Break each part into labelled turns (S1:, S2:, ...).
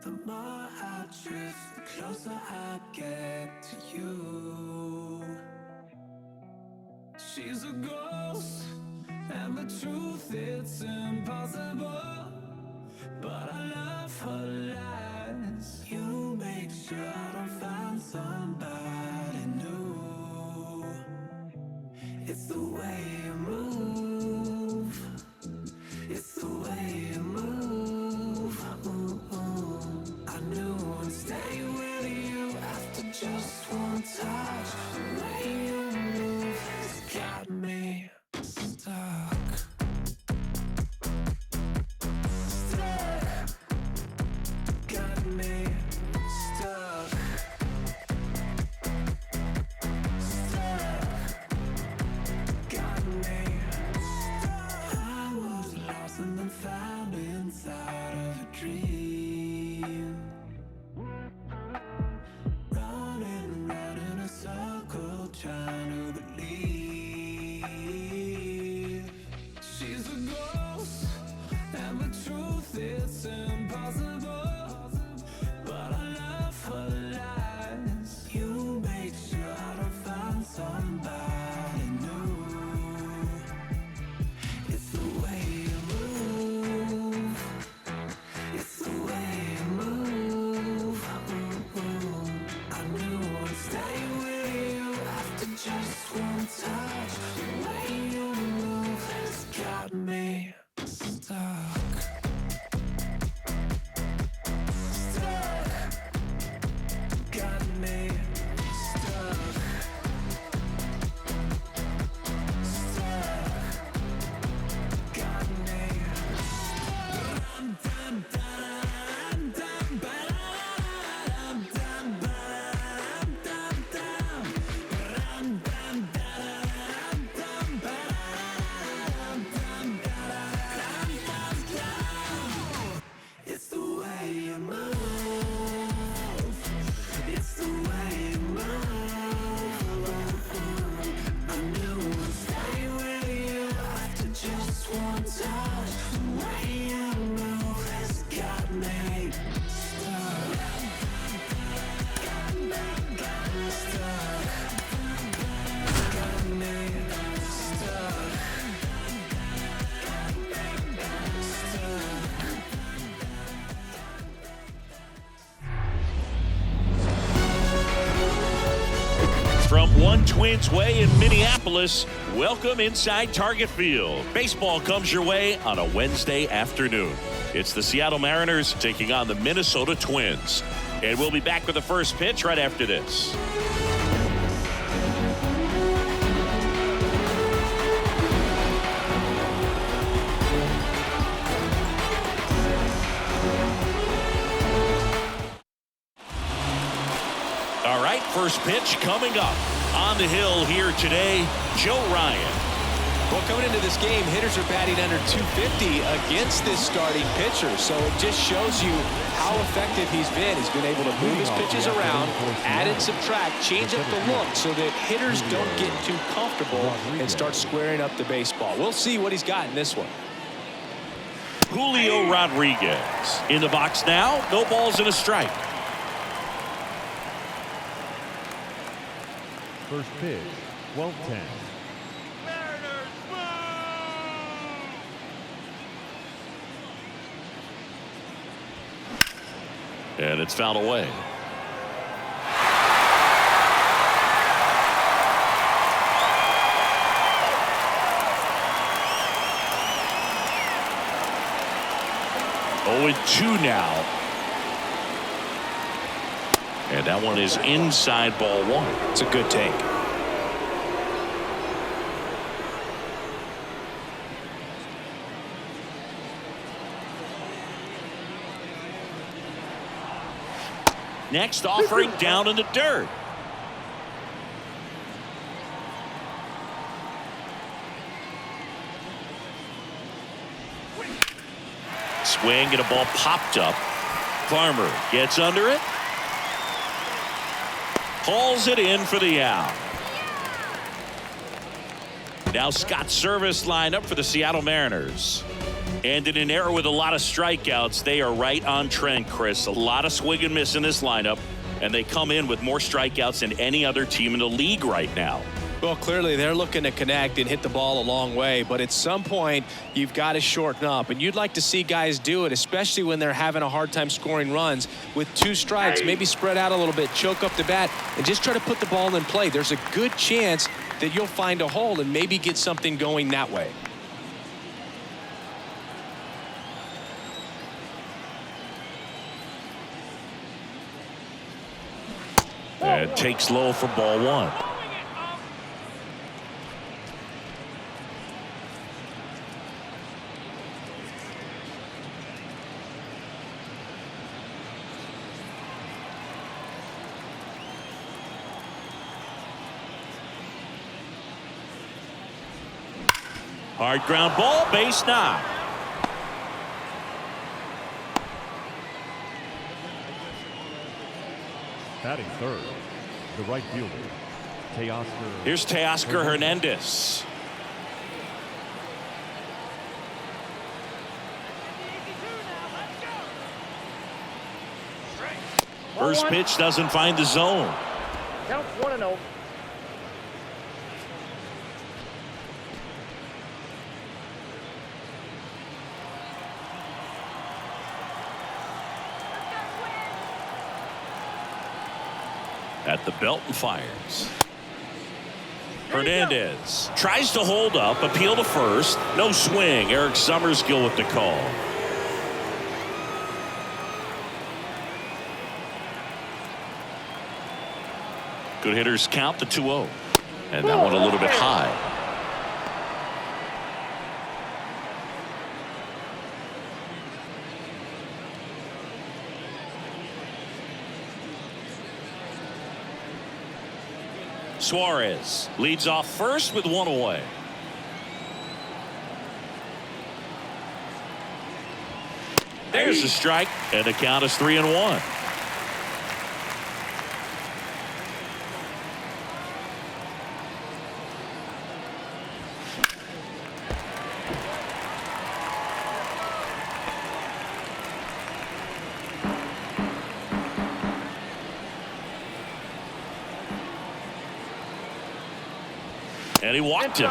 S1: The more I drift, the closer I get to you. She's a ghost, and the truth, it's impossible. But I love her lies. You make sure I don't find somebody new. It's the way you move. It's the way you move. I knew I'd stay with you after just one touch. The way you move has got me stuck. Got me stuck. Got me stuck. I was lost and then found inside of a dream. Running around in a circle, trying to believe. She's a ghost, and the truth, it's impossible. But I love her lies. You make sure I don't find somebody new. It's the way you move. It's the way you move. I knew I'd stay with you after just one touch. The way you move has got me stuck. Got me stuck. Got me. Dum dum dum dum dum dum dum dum dum dum dum dum. It's the way you move. It's the way you move. I knew I'd stay with you after just one touch. The way you move has got me stuck. Got me stuck. Got me stuck.
S2: From One Twins Way in Minneapolis, welcome inside Target Field. Baseball comes your way on a Wednesday afternoon. It's the Seattle Mariners taking on the Minnesota Twins. And we'll be back with the first pitch right after this. All right, first pitch coming up. On the hill here today, Joe Ryan.
S3: Well, coming into this game, hitters are batting under 250 against this starting pitcher. So it just shows you how effective he's been. He's been able to move his pitches around, add and subtract, change up the look so that hitters don't get too comfortable and start squaring up the baseball. We'll see what he's got in this one.
S2: Julio Rodriguez in the box now. No balls and a strike.
S4: First pitch, 12-10.
S2: And it's fouled away. Oh, and 2 now. And that one is inside ball 1.
S3: It's a good take.
S2: Next offering down in the dirt. Swing and a ball popped up. Farmer gets under it. Hauls it in for the out. Now Scott Service lined up for the Seattle Mariners. And in an era with a lot of strikeouts, they are right on trend, Chris. A lot of swing and miss in this lineup, and they come in with more strikeouts than any other team in the league right now.
S3: Well, clearly they're looking to connect and hit the ball a long way, but at some point you've got to shorten up, and you'd like to see guys do it, especially when they're having a hard time scoring runs. With 2 strikes, maybe spread out a little bit, choke up the bat, and just try to put the ball in play. There's a good chance that you'll find a hole and maybe get something going that way.
S2: And takes low for ball 1. Hard ground ball, base knock.
S4: Batting third, the right fielder, Teoscar.
S2: Here's Teoscar Hernandez. First pitch doesn't find the zone.
S5: Count 1-0.
S2: At the belt and fires. Hernandez tries to hold up, appeal to first. No swing. Eric Summerskill with the call. Good hitters count the 2-0. And that one a little bit high. Suarez leads off first with 1 away. There's the strike, and the count is 3-1. And he walked him.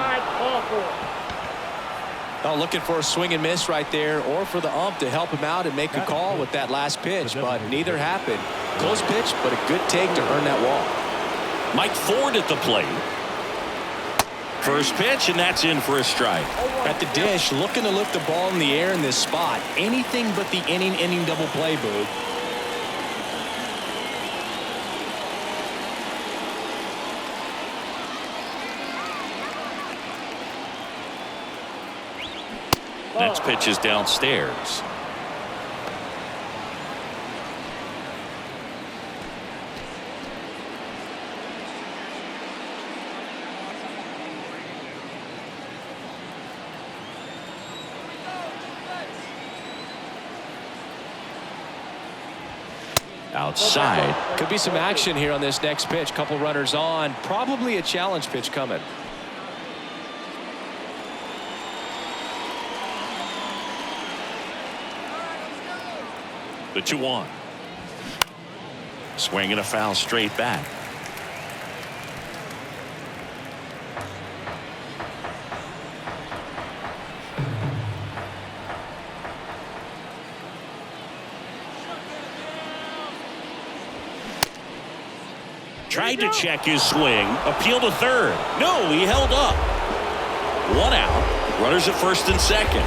S3: Oh, looking for a swing and miss right there, or for the ump to help him out and make a call with that last pitch, but neither happened. Close pitch, but a good take to earn that walk.
S2: Mike Ford at the plate. First pitch, and that's in for a strike.
S3: At the dish, looking to lift the ball in the air in this spot. Anything but the inning double play, Boog.
S2: Next pitch is downstairs. Outside.
S3: Could be some action here on this next pitch. Couple runners on. Probably a challenge pitch coming.
S2: The 2-1. Swinging a foul straight back. Tried to check his swing. Appeal to third. No, he held up. 1 out. Runners at first and second.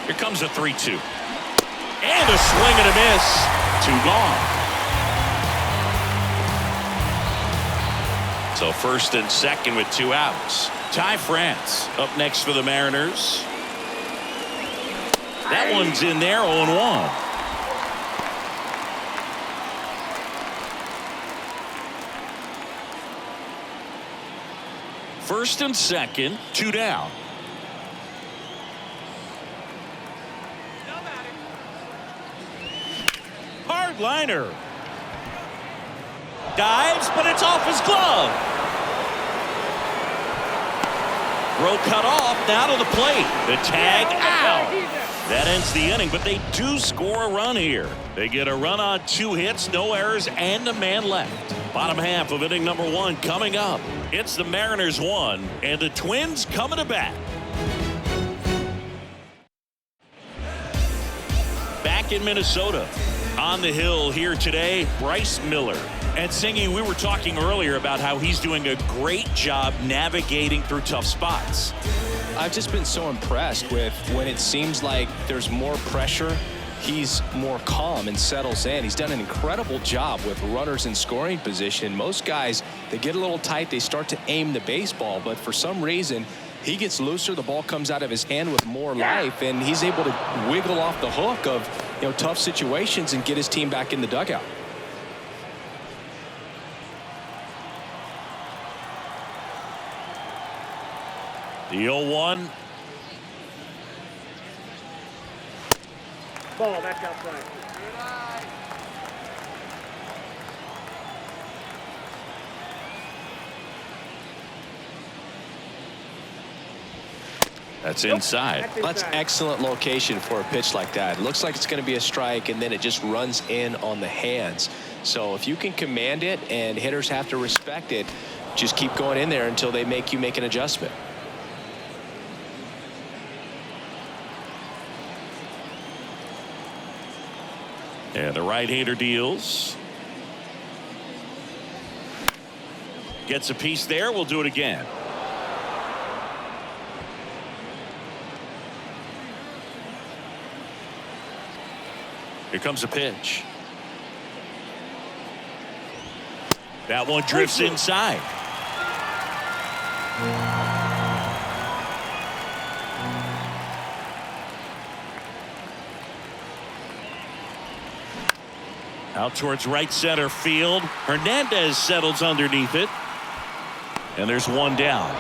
S2: Here comes a 3-2. And a swing and a miss. 2 gone. So first and second with 2 outs. Ty France up next for the Mariners. That one's in there, 0-1. First and second, 2 down. tag liner. Dives, but it's off his glove. Throw cut off, now to the plate. The tag out. That ends the inning, but they do score a run here. They get a run on 2 hits, no errors, and a man left. Bottom half of inning number 1 coming up. It's the Mariners 1, and the Twins coming to bat. Back in Minnesota. On the hill here today, Bryce Miller. And Singy, we were talking earlier about how he's doing a great job navigating through tough spots.
S3: I've just been so impressed with when it seems like there's more pressure, he's more calm and settles in. He's done an incredible job with runners in scoring position. Most guys, they get a little tight, they start to aim the baseball, but for some reason, he gets looser, the ball comes out of his hand with more life, and he's able to wiggle off the hook of tough situations and get his team back in the dugout.
S2: The 0-1.
S5: Ball, that's outside.
S2: That's inside.
S3: That's excellent location for a pitch like that. It looks like it's going to be a strike, and then it just runs in on the hands. So if you can command it and hitters have to respect it, just keep going in there until they make you make an adjustment.
S2: And the right-hander deals. Gets a piece there. We'll do it again. Here comes a pitch. That one drifts inside. Out towards right center field. Hernandez settles underneath it. And there's one down.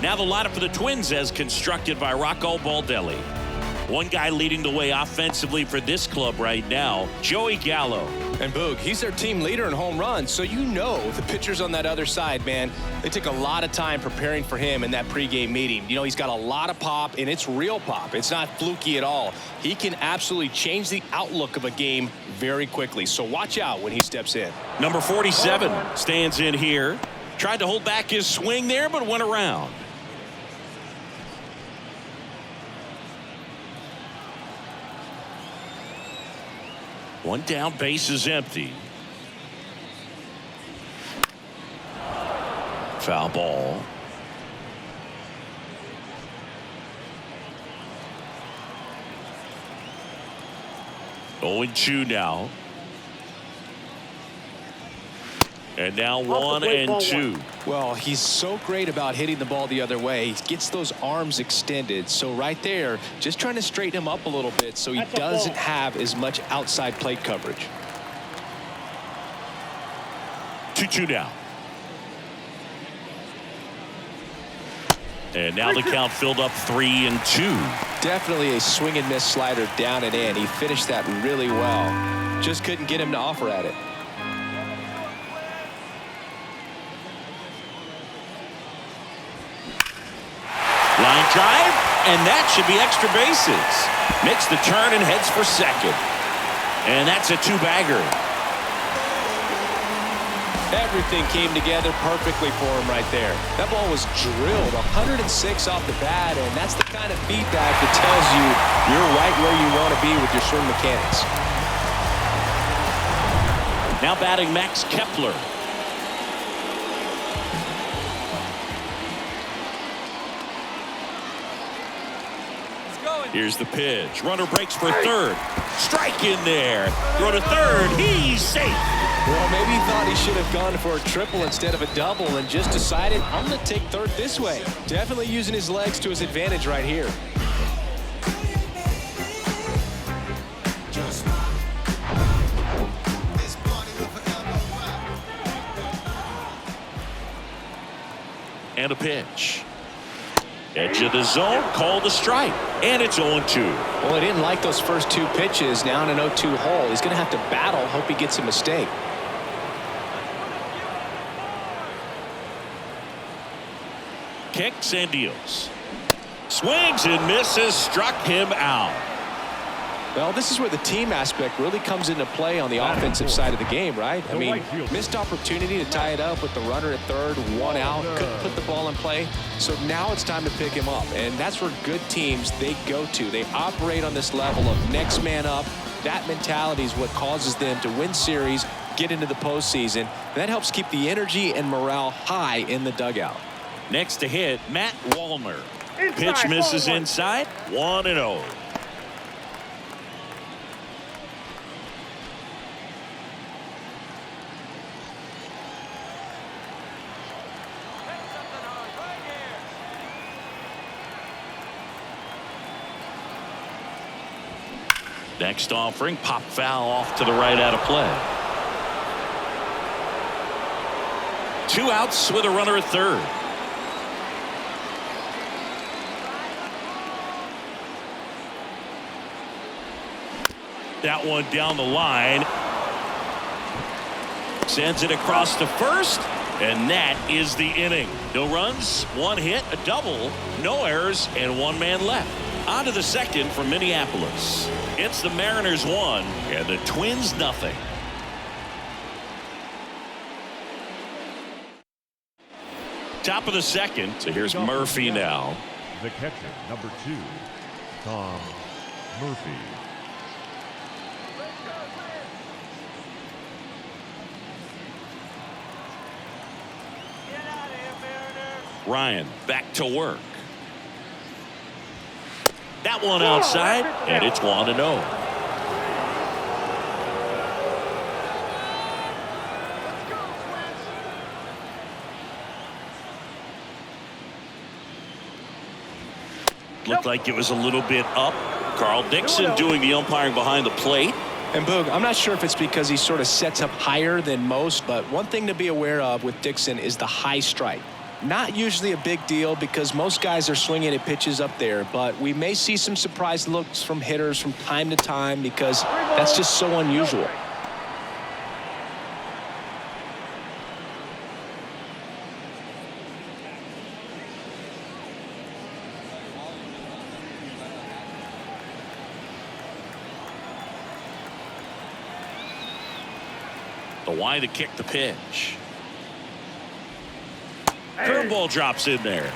S2: Now the lineup for the Twins as constructed by Rocco Baldelli. One guy leading the way offensively for this club right now, Joey Gallo.
S3: And Boog, he's their team leader in home runs, so the pitchers on that other side, man, they took a lot of time preparing for him in that pregame meeting. He's got a lot of pop, and it's real pop. It's not fluky at all. He can absolutely change the outlook of a game very quickly, so watch out when he steps in.
S2: Number 47 stands in here. Tried to hold back his swing there, but went around. One down, base is empty. Foul ball. Oh, 0-2 now. And now 1-2.
S3: Well, he's so great about hitting the ball the other way. He gets those arms extended. So right there, just trying to straighten him up a little bit so he doesn't have as much outside plate coverage.
S2: 2-2 now. And now the count filled up 3-2.
S3: Definitely a swing and miss slider down and in. He finished that really well. Just couldn't get him to offer at it.
S2: Line drive, and that should be extra bases. Makes the turn and heads for second. And that's a 2-bagger.
S3: Everything came together perfectly for him right there. That ball was drilled 106 off the bat, and that's the kind of feedback that tells you you're right where you want to be with your swing mechanics.
S2: Now batting Max Kepler. Here's the pitch. Runner breaks for third. Strike in there. Throw to third. He's safe.
S3: Well, maybe he thought he should have gone for a triple instead of a double and just decided, I'm going to take third this way. Definitely using his legs to his advantage right here. And a pitch.
S2: Edge of the zone, called a strike, and it's 0-2.
S3: Well, he didn't like those first two pitches. Now in an 0-2 hole, he's going to have to battle. Hope he gets a mistake.
S2: Kicks and deals. Swings and misses, struck him out.
S3: Well, this is where the team aspect really comes into play on the offensive side of the game, right? I mean, missed opportunity to tie it up with the runner at third, one out, couldn't put the ball in play. So now it's time to pick him up, and that's where good teams, they go to. They operate on this level of next man up. That mentality is what causes them to win series, get into the postseason. And that helps keep the energy and morale high in the dugout.
S2: Next to hit, Matt Wallner. Pitch misses inside, 1-0. Next offering, pop foul off to the right out of play. 2 outs with a runner at third. That one down the line. Sends it across to first, and that is the inning. No runs, 1 hit, a double, no errors, and 1 man left. On to the second from Minneapolis. It's the Mariners 1 and the Twins 0. Top of the second, so here's Murphy now.
S4: The catcher, number 2, Tom Murphy.
S2: Ryan back to work. That one outside, and it's 1-0. Looked like it was a little bit up. Carl Dixon doing the umpiring behind the plate.
S3: And Boog, I'm not sure if it's because he sort of sets up higher than most, but one thing to be aware of with Dixon is the high strike. Not usually a big deal because most guys are swinging at pitches up there, but we may see some surprise looks from hitters from time to time because that's just so unusual.
S2: The wide to kick the pitch. Curveball drops in there.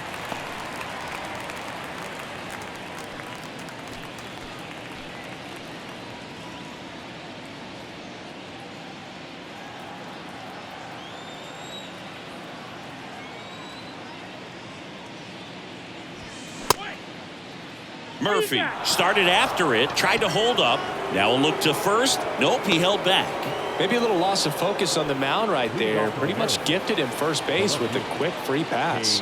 S2: Murphy started after it, tried to hold up. Now a look to first. Nope, he held back.
S3: Maybe a little loss of focus on the mound right there. Pretty much gifted him first base with a quick free pass.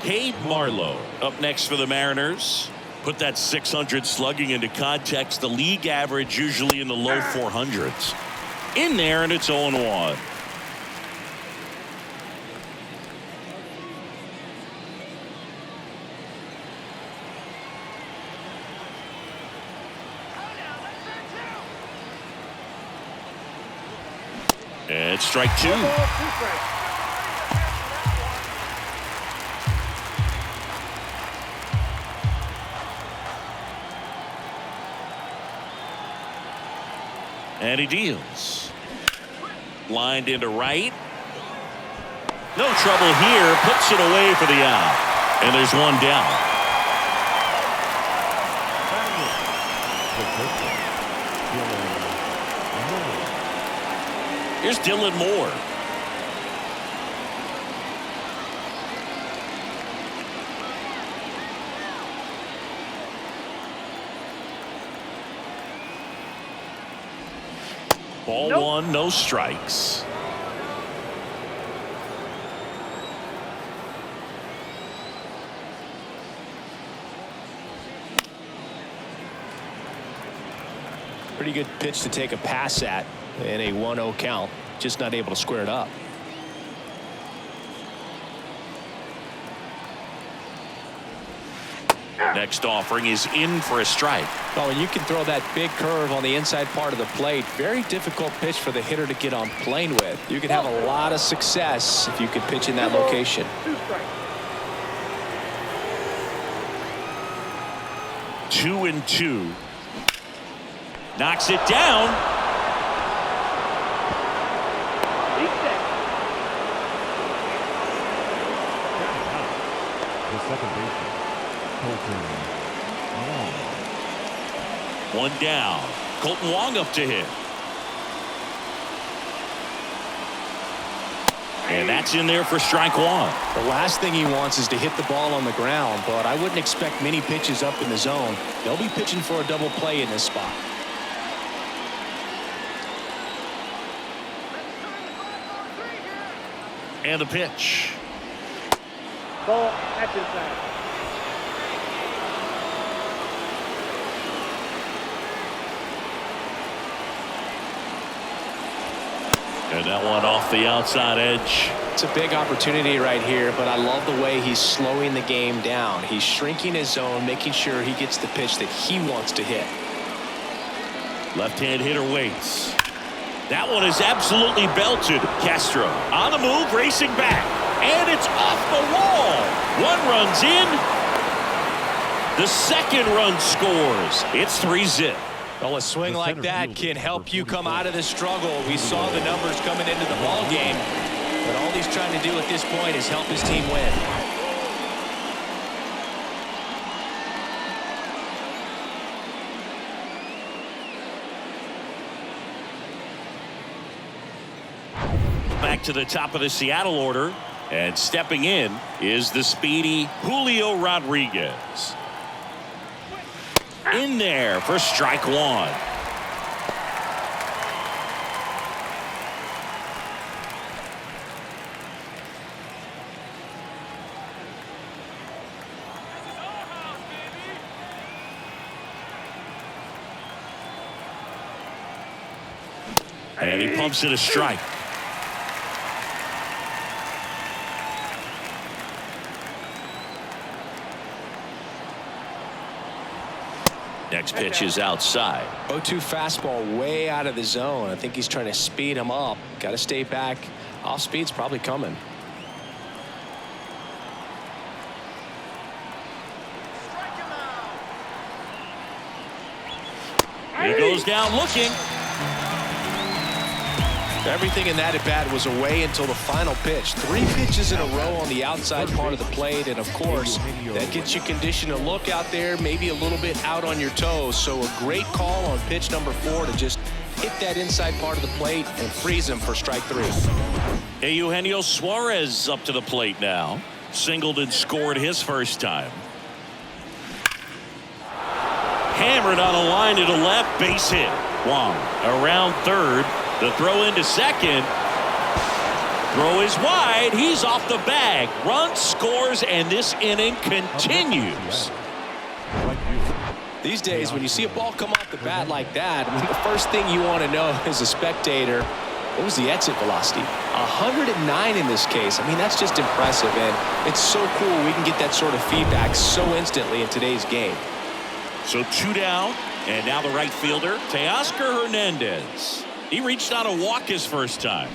S2: Cade Marlowe up next for the Mariners. Put that 600 slugging into context. The league average usually in the low 400s. In there, and it's 0-1. And strike 2. And he deals. Lined into right. No trouble here. Puts it away for the out. And there's one down. Here's Dylan Moore. Ball 1, no strikes.
S3: Pretty good pitch to take a pass at in a 1-0 count. Just not able to square it up.
S2: Next offering is in for a strike.
S3: Oh, and you can throw that big curve on the inside part of the plate. Very difficult pitch for the hitter to get on plane with. You can have a lot of success if you can pitch in that location.
S2: 2-2. Knocks it down.
S4: The second baseman, Colton Wong.
S2: One down. Colton Wong up to hit. And that's in there for strike one.
S3: The last thing he wants is to hit the ball on the ground, but I wouldn't expect many pitches up in the zone. They'll be pitching for a double play in this spot.
S2: And the pitch.
S5: Ball, that's inside.
S2: And that one off the outside edge.
S3: It's a big opportunity right here, but I love the way he's slowing the game down. He's shrinking his zone, making sure he gets the pitch that he wants to hit.
S2: Left-hand hitter waits. That one is absolutely belted. Castro on the move, racing back. And it's off the wall. One run's in. The second run scores. It's 3-zip.
S3: Well, a swing like that can help you come out of this struggle. We saw the numbers coming into the ball game, but all he's trying to do at this point is help his team win.
S2: Back to the top of the Seattle order, and stepping in is the speedy Julio Rodriguez. In there for strike one. And he pumps it a strike. Next pitch is outside.
S3: 0-2 fastball way out of the zone. I think he's trying to speed him up. Got to stay back. Off speed's probably coming.
S2: He goes down looking.
S3: Everything in that at bat was away until the final pitch. 3 pitches in a row on the outside part of the plate, and of course that gets you conditioned to look out there, maybe a little bit out on your toes. So a great call on pitch number 4 to just hit that inside part of the plate and freeze him for strike 3.
S2: Eugenio Suarez up to the plate now. Singled and scored his first time. Hammered on a line to the left, base hit. Wong around third. The throw into second. Throw is wide. He's off the bag. Run scores, and this inning continues.
S3: These days, when you see a ball come off the bat like that, I mean, the first thing you want to know as a spectator, what was the exit velocity? 109 in this case. I mean, that's just impressive, and it's so cool we can get that sort of feedback so instantly in today's game.
S2: So 2 down, and now the right fielder, Teoscar Hernandez. He reached on a walk his first time.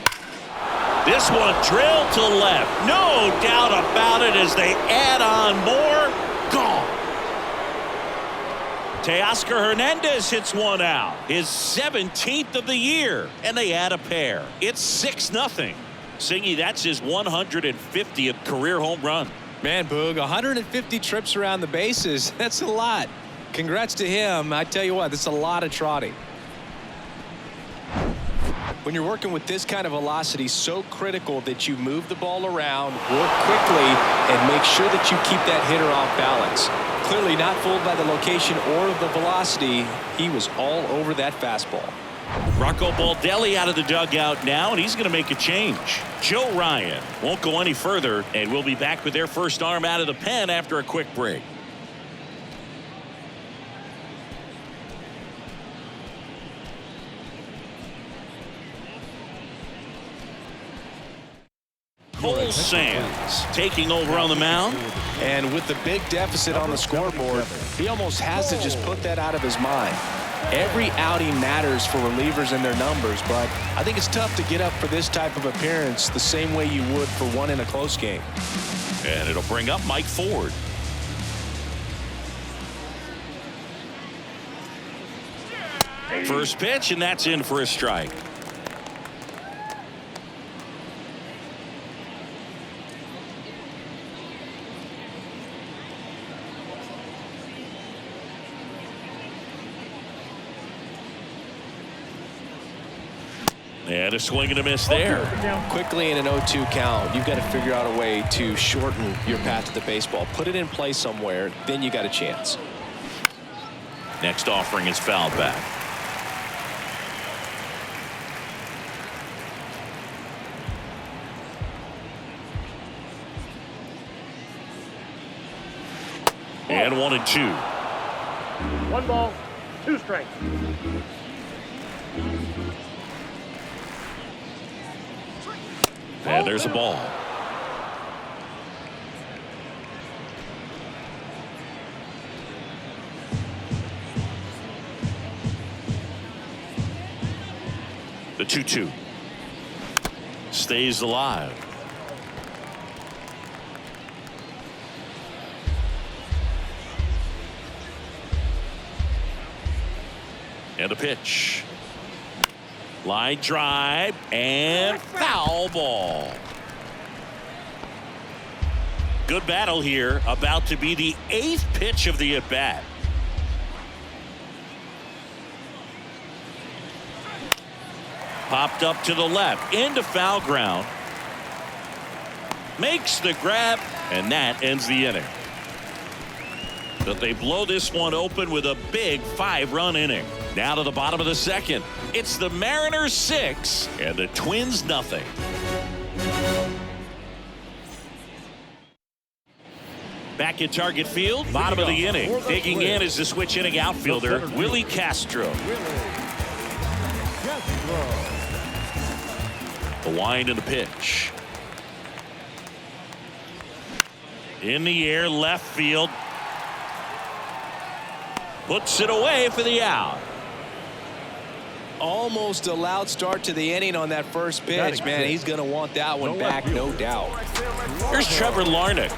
S2: This one drilled to left. No doubt about it as they add on more. Gone. Teoscar Hernandez hits one out. His 17th of the year. And they add a pair. It's 6-0. Singy, that's his 150th career home run.
S3: Man, Boog, 150 trips around the bases. That's a lot. Congrats to him. I tell you what, that's a lot of trotting. When you're working with this kind of velocity, so critical that you move the ball around, work quickly, and make sure that you keep that hitter off balance. Clearly not fooled by the location or the velocity. He was all over that fastball.
S2: Rocco Baldelli out of the dugout now, and he's going to make a change. Joe Ryan won't go any further, and we'll be back with their first arm out of the pen after a quick break. Michael Sands taking over on the mound.
S3: And with the big deficit on the scoreboard, he almost has to just put that out of his mind. Every outing matters for relievers and their numbers, but I think it's tough to get up for this type of appearance the same way you would for one in a close game.
S2: And it'll bring up Mike Ford. First pitch, and that's in for a strike. And a swing and a miss there.
S3: Quickly in an 0-2 count, you've got to figure out a way to shorten your path to the baseball. Put it in play somewhere, then you got a chance.
S2: Next offering is fouled back. And 1-2.
S5: 1 ball, 2 strikes.
S2: And there's a ball. The 2-2 stays alive. And a pitch. Line drive and foul ball. Good battle here. About to be the 8th pitch of the at-bat. Popped up to the left into foul ground. Makes the grab, and that ends the inning. But they blow this one open with a big 5-run inning. Now to the bottom of the second. It's the Mariners 6 and the Twins nothing. Back at Target Field, bottom of the inning. Digging in is the switch hitting outfielder, Willie Castro. The wind and the pitch. In the air, left field. Puts it away for the out.
S3: Almost a loud start to the inning on that first pitch. Man, he's going to want that one back, no doubt.
S2: Here's Trevor Larnach.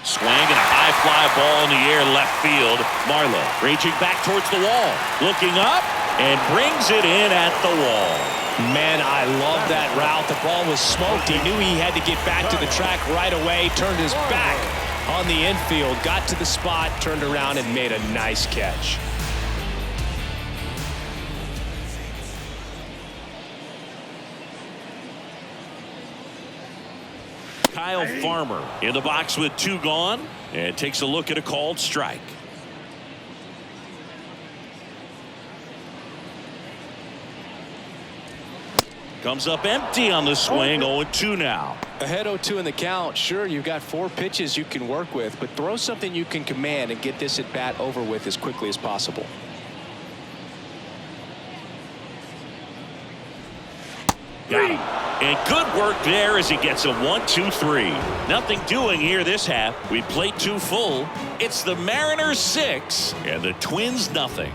S2: Swing and a high fly ball in the air left field. Marlowe reaching back towards the wall. Looking up and brings it in at the wall.
S3: Man, I love that route. The ball was smoked. He knew he had to get back to the track right away. Turned his back on the infield. Got to the spot, turned around, and made a nice catch.
S2: Kyle Farmer in the box with 2 gone and takes a look at a called strike. Comes up empty on the swing. 0-2 now.
S3: Ahead 0-2 in the count. Sure, you've got 4 pitches you can work with, but throw something you can command and get this at bat over with as quickly as possible.
S2: Got him. And good work there as he gets a 1-2-3. Nothing doing here this half. We played 2 full. It's the Mariners 6 and the Twins nothing.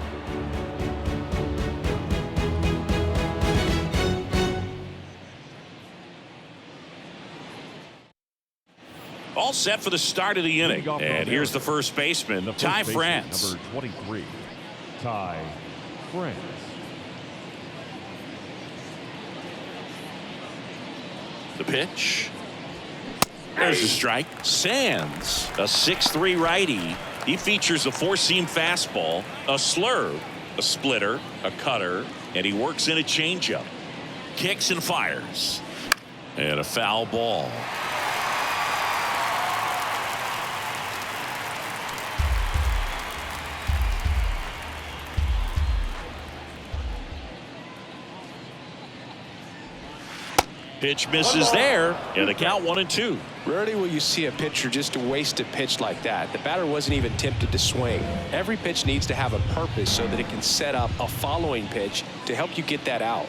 S2: All set for the start of the inning. And here's the first baseman, Ty France.
S4: Number 23, Ty France.
S2: The pitch. There's a strike. Sands, a 6'3" righty. He features a 4-seam fastball, a slurve, a splitter, a cutter, and he works in a changeup. Kicks and fires. And a foul ball. Pitch misses there, and the count 1-2.
S3: Rarely will you see a pitcher just waste a pitch like that. The batter wasn't even tempted to swing. Every pitch needs to have a purpose so that it can set up a following pitch to help you get that out.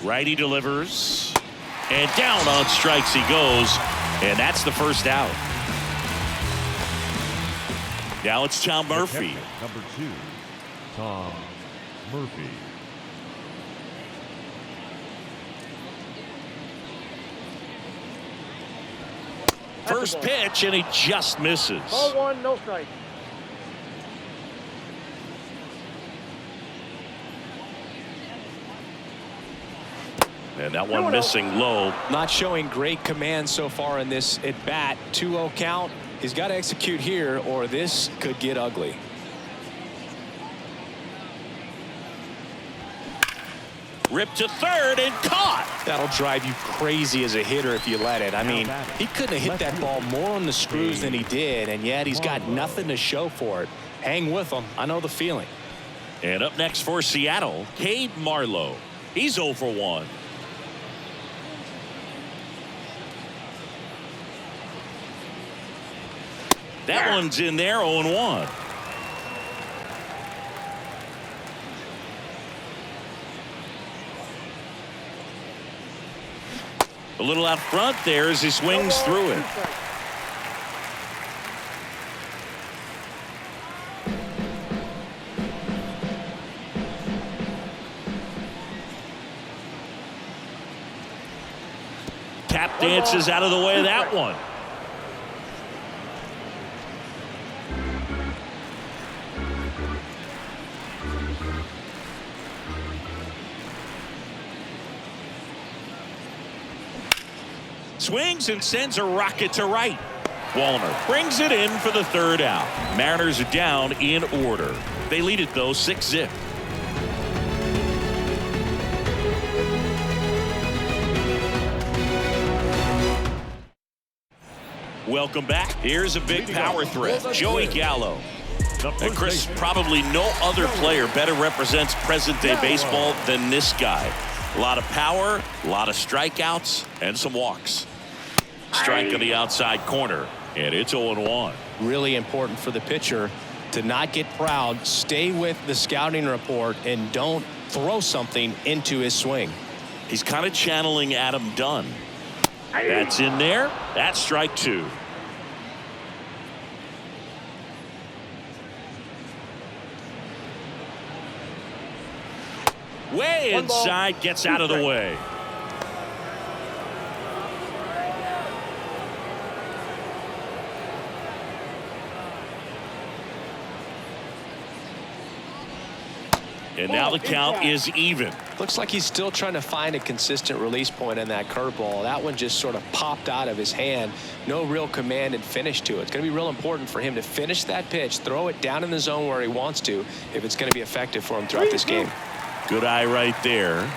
S2: Righty delivers, and down on strikes he goes, and that's the first out. Now it's Tom Murphy.
S4: Number 2, Tom Murphy.
S2: First pitch, and he just misses.
S5: Ball 1, no strike.
S2: And that one missing low.
S3: Not showing great command so far in this at bat. 2-0 count. He's got to execute here, or this could get ugly.
S2: Ripped to third and caught.
S3: That'll drive you crazy as a hitter if you let it. I mean, he couldn't have hit that ball more on the screws than he did, and yet he's got nothing to show for it. Hang with him. I know the feeling.
S2: And up next for Seattle, Cade Marlowe. He's 0 for 1. That one's in there, 0-1. A little out front there as he swings through it. Tap dances out of the way of that one. Swings and sends a rocket to right. Wallner brings it in for the third out. Mariners are down in order. They lead it though 6-0. Welcome back. Here's a big power threat, Joey Gallo. And Chris, probably no other player better represents present-day baseball than this guy. A lot of power, a lot of strikeouts, and some walks. Strike on the outside corner, and it's 0-1.
S3: Really important for the pitcher to not get proud, stay with the scouting report, and don't throw something into his swing.
S2: He's kind of channeling Adam Dunn. That's in there. That's strike 2. Way inside, gets out of the way. And now the count is even.
S3: Looks like he's still trying to find a consistent release point in that curveball. That one just sort of popped out of his hand. No real command and finish to it. It's going to be real important for him to finish that pitch, throw it down in the zone where he wants to, if it's going to be effective for him throughout this game.
S2: Good eye right there.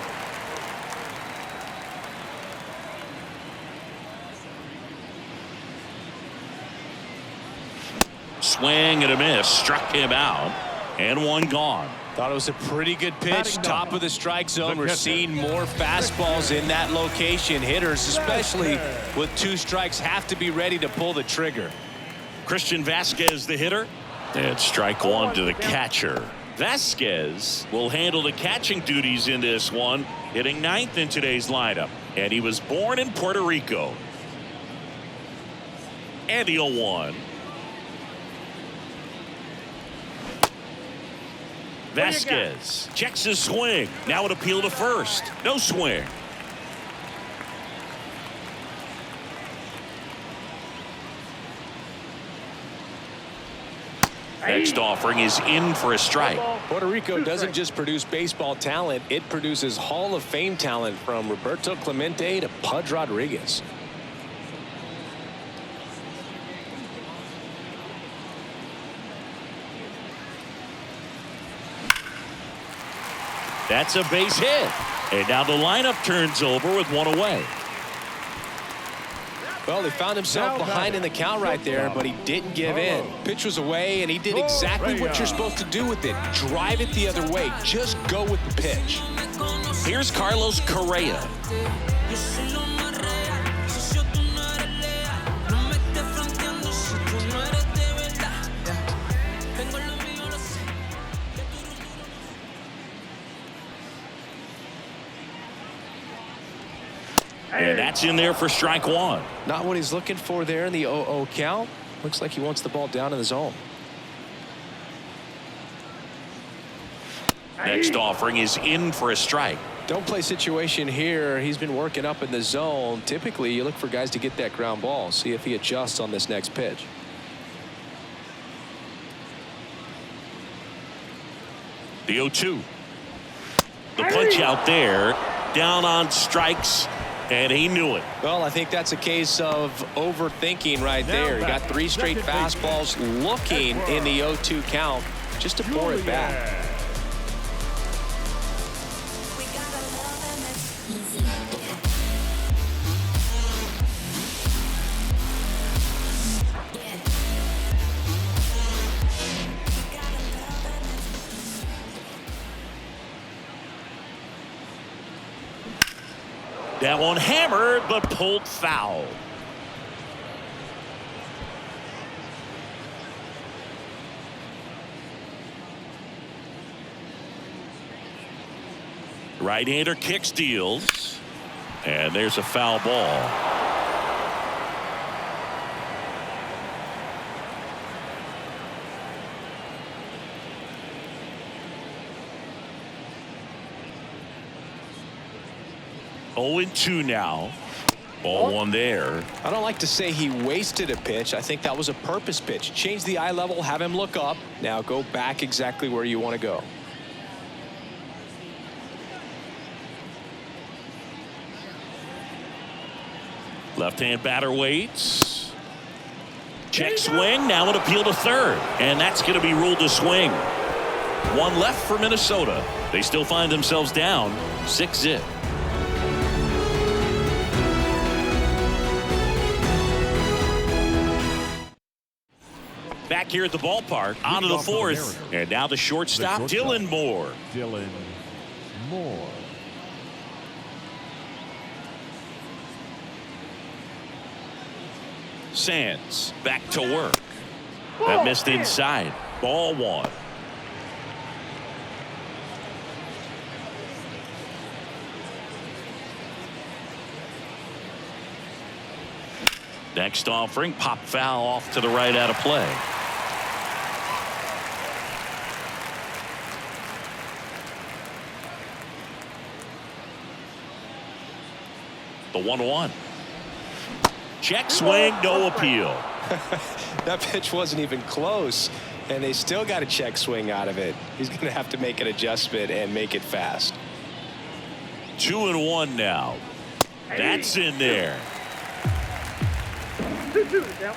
S2: Swing and a miss. Struck him out. And one gone.
S3: Thought it was a pretty good pitch. Top of the strike zone. We're seeing more fastballs in that location. Hitters, especially with 2 strikes, have to be ready to pull the trigger.
S2: Christian Vasquez, the hitter. And strike 1 to the catcher. Vasquez will handle the catching duties in this one, hitting 9th in today's lineup. And he was born in Puerto Rico. And the 0-1. Vasquez checks his swing. Now an appeal to first. No swing. Next offering is in for a strike.
S3: Puerto Rico doesn't just produce baseball talent, it produces Hall of Fame talent from Roberto Clemente to Pudge Rodriguez.
S2: That's a base hit. And now the lineup turns over with 1 away.
S3: Well, he found himself behind in the count right there, but he didn't give in. Pitch was away, and he did exactly what you're supposed to do with it. Drive it the other way. Just go with the pitch.
S2: Here's Carlos Correa. And that's in there for strike one.
S3: Not what he's looking for there in the 0-0 count. Looks like he wants the ball down in the zone.
S2: Next offering is in for a strike.
S3: Don't play situation here. He's been working up in the zone. Typically, you look for guys to get that ground ball. See if he adjusts on this next pitch.
S2: The 0-2. The punch out there. Down on strikes. And he knew it.
S3: Well, I think that's a case of overthinking right there. He got 3 straight fastballs looking in the 0-2 count just to pour it back.
S2: That one hammered, but pulled foul. Right-hander kick steals. And there's a foul ball. Oh, 0-2 now. Ball one there.
S3: I don't like to say he wasted a pitch. I think that was a purpose pitch. Change the eye level, have him look up. Now go back exactly where you want to go.
S2: Left-hand batter waits. Check swing. Now an appeal to third. And that's going to be ruled a swing. One left for Minnesota. They still find themselves down 6-0. Back here at the ballpark, on to the fourth. And now the shortstop, Dylan Moore.
S4: Dylan Moore.
S2: Sands back to work. That missed inside. Ball one. Next offering, pop foul off to the right out of play. The 1-1. Check swing, no appeal.
S3: That pitch wasn't even close, and they still got a check swing out of it. He's going to have to make an adjustment and make it fast.
S2: 2-1 now. That's in there.
S5: 2-2 now.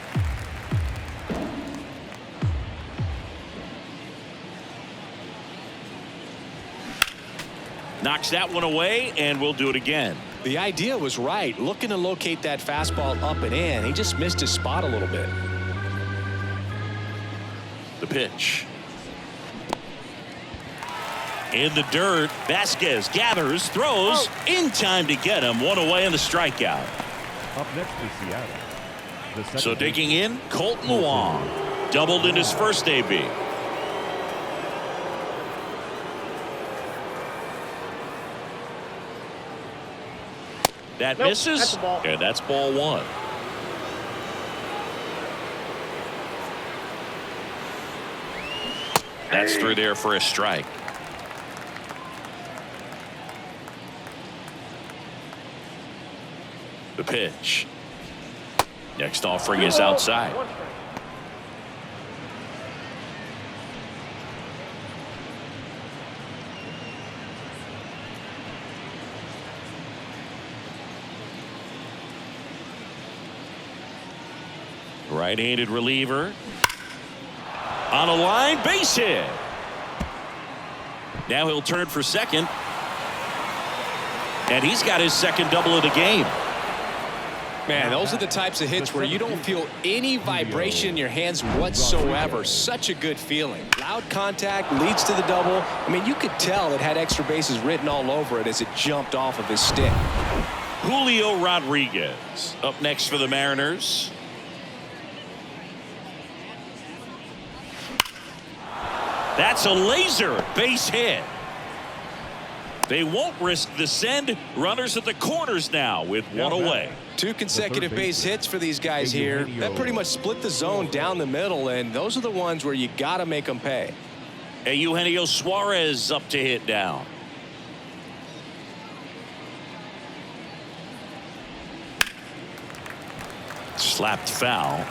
S2: Knocks that one away, and we'll do it again.
S3: The idea was right, looking to locate that fastball up and in. He just missed his spot a little bit.
S2: The pitch. In the dirt, Vasquez gathers, throws, in time to get him. One away and the strikeout.
S4: Up next is Seattle. The second
S2: So digging in, Colton Wong. Doubled in his first AB. That
S5: Nope,
S2: misses,
S5: that's a ball.
S2: and that's ball one. That's through there for a strike. The pitch. Next offering is outside. Right-handed reliever. On a line, base hit. Now he'll turn for second. And he's got his second double of the game.
S3: Man, those are the types of hits where you don't feel any vibration in your hands whatsoever. Such a good feeling. Loud contact leads to the double. I mean, you could tell it had extra bases written all over it as it jumped off of his stick.
S2: Julio Rodriguez up next for the Mariners. That's a laser base hit. They won't risk the send. Runners at the corners now with one away.
S3: 2 consecutive base hits for these guys here. That pretty much split the zone down the middle, and those are the ones where you got to make them pay.
S2: And Eugenio Suarez up to hit down. Slapped foul.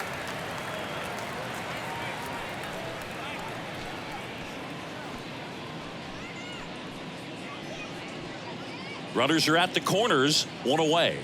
S2: Runners are at the corners, one away.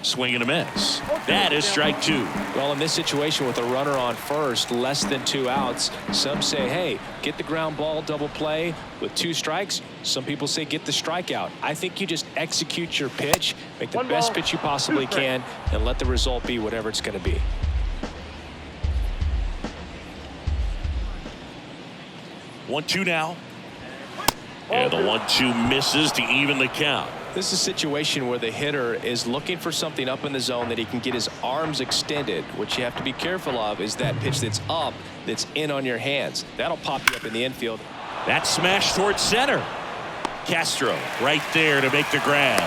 S2: Swing and a miss. That is strike 2.
S3: Well, in this situation with a runner on first, less than 2 outs, some say, hey, get the ground ball, double play with 2 strikes. Some people say get the strikeout. I think you just execute your pitch, make the best pitch you possibly can, and let the result be whatever it's going to be.
S2: One-two now. And the 1-2 misses to even the count.
S3: This is a situation where the hitter is looking for something up in the zone that he can get his arms extended. What you have to be careful of is that pitch that's up, that's in on your hands. That'll pop you up in the infield.
S2: That smash towards center. Castro right there to make the grab.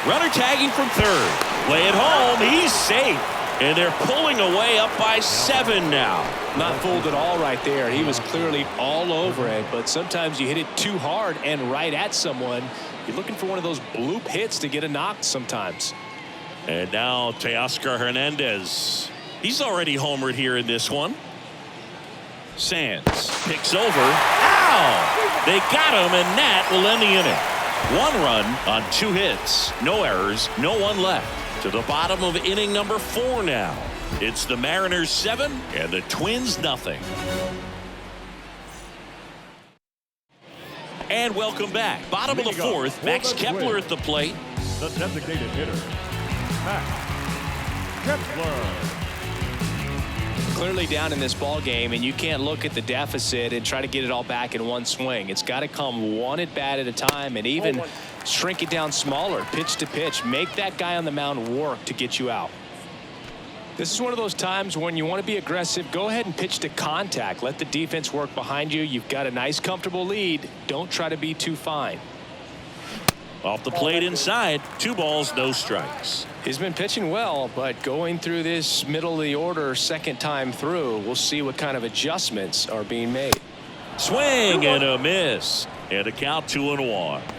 S2: Runner tagging from third. Play it home. He's safe. And they're pulling away up by 7 now.
S3: Not fooled at all right there. He was clearly all over it, but sometimes you hit it too hard and right at someone. You're looking for one of those bloop hits to get a knock sometimes.
S2: And now Teoscar Hernandez. He's already homered here in this one. Sands picks over. Ow! They got him, and that will end the inning. 1 run on 2 hits. No errors, no one left. To the bottom of inning number 4 now. It's the Mariners 7 and the Twins nothing. And welcome back. Bottom of the 4th, Max Kepler at the plate.
S4: The designated hitter, Max Kepler.
S3: Clearly down in this ball game, and you can't look at the deficit and try to get it all back in one swing. It's got to come one at bat at a time, and even shrink it down smaller, pitch to pitch. Make that guy on the mound work to get you out. This is one of those times when you want to be aggressive. Go ahead and pitch to contact. Let the defense work behind you. You've got a nice, comfortable lead. Don't try to be too fine.
S2: Off the plate inside. 2 balls, no strikes.
S3: He's been pitching well, but going through this middle of the order second time through, we'll see what kind of adjustments are being made.
S2: Swing and a miss. And a count 2-1.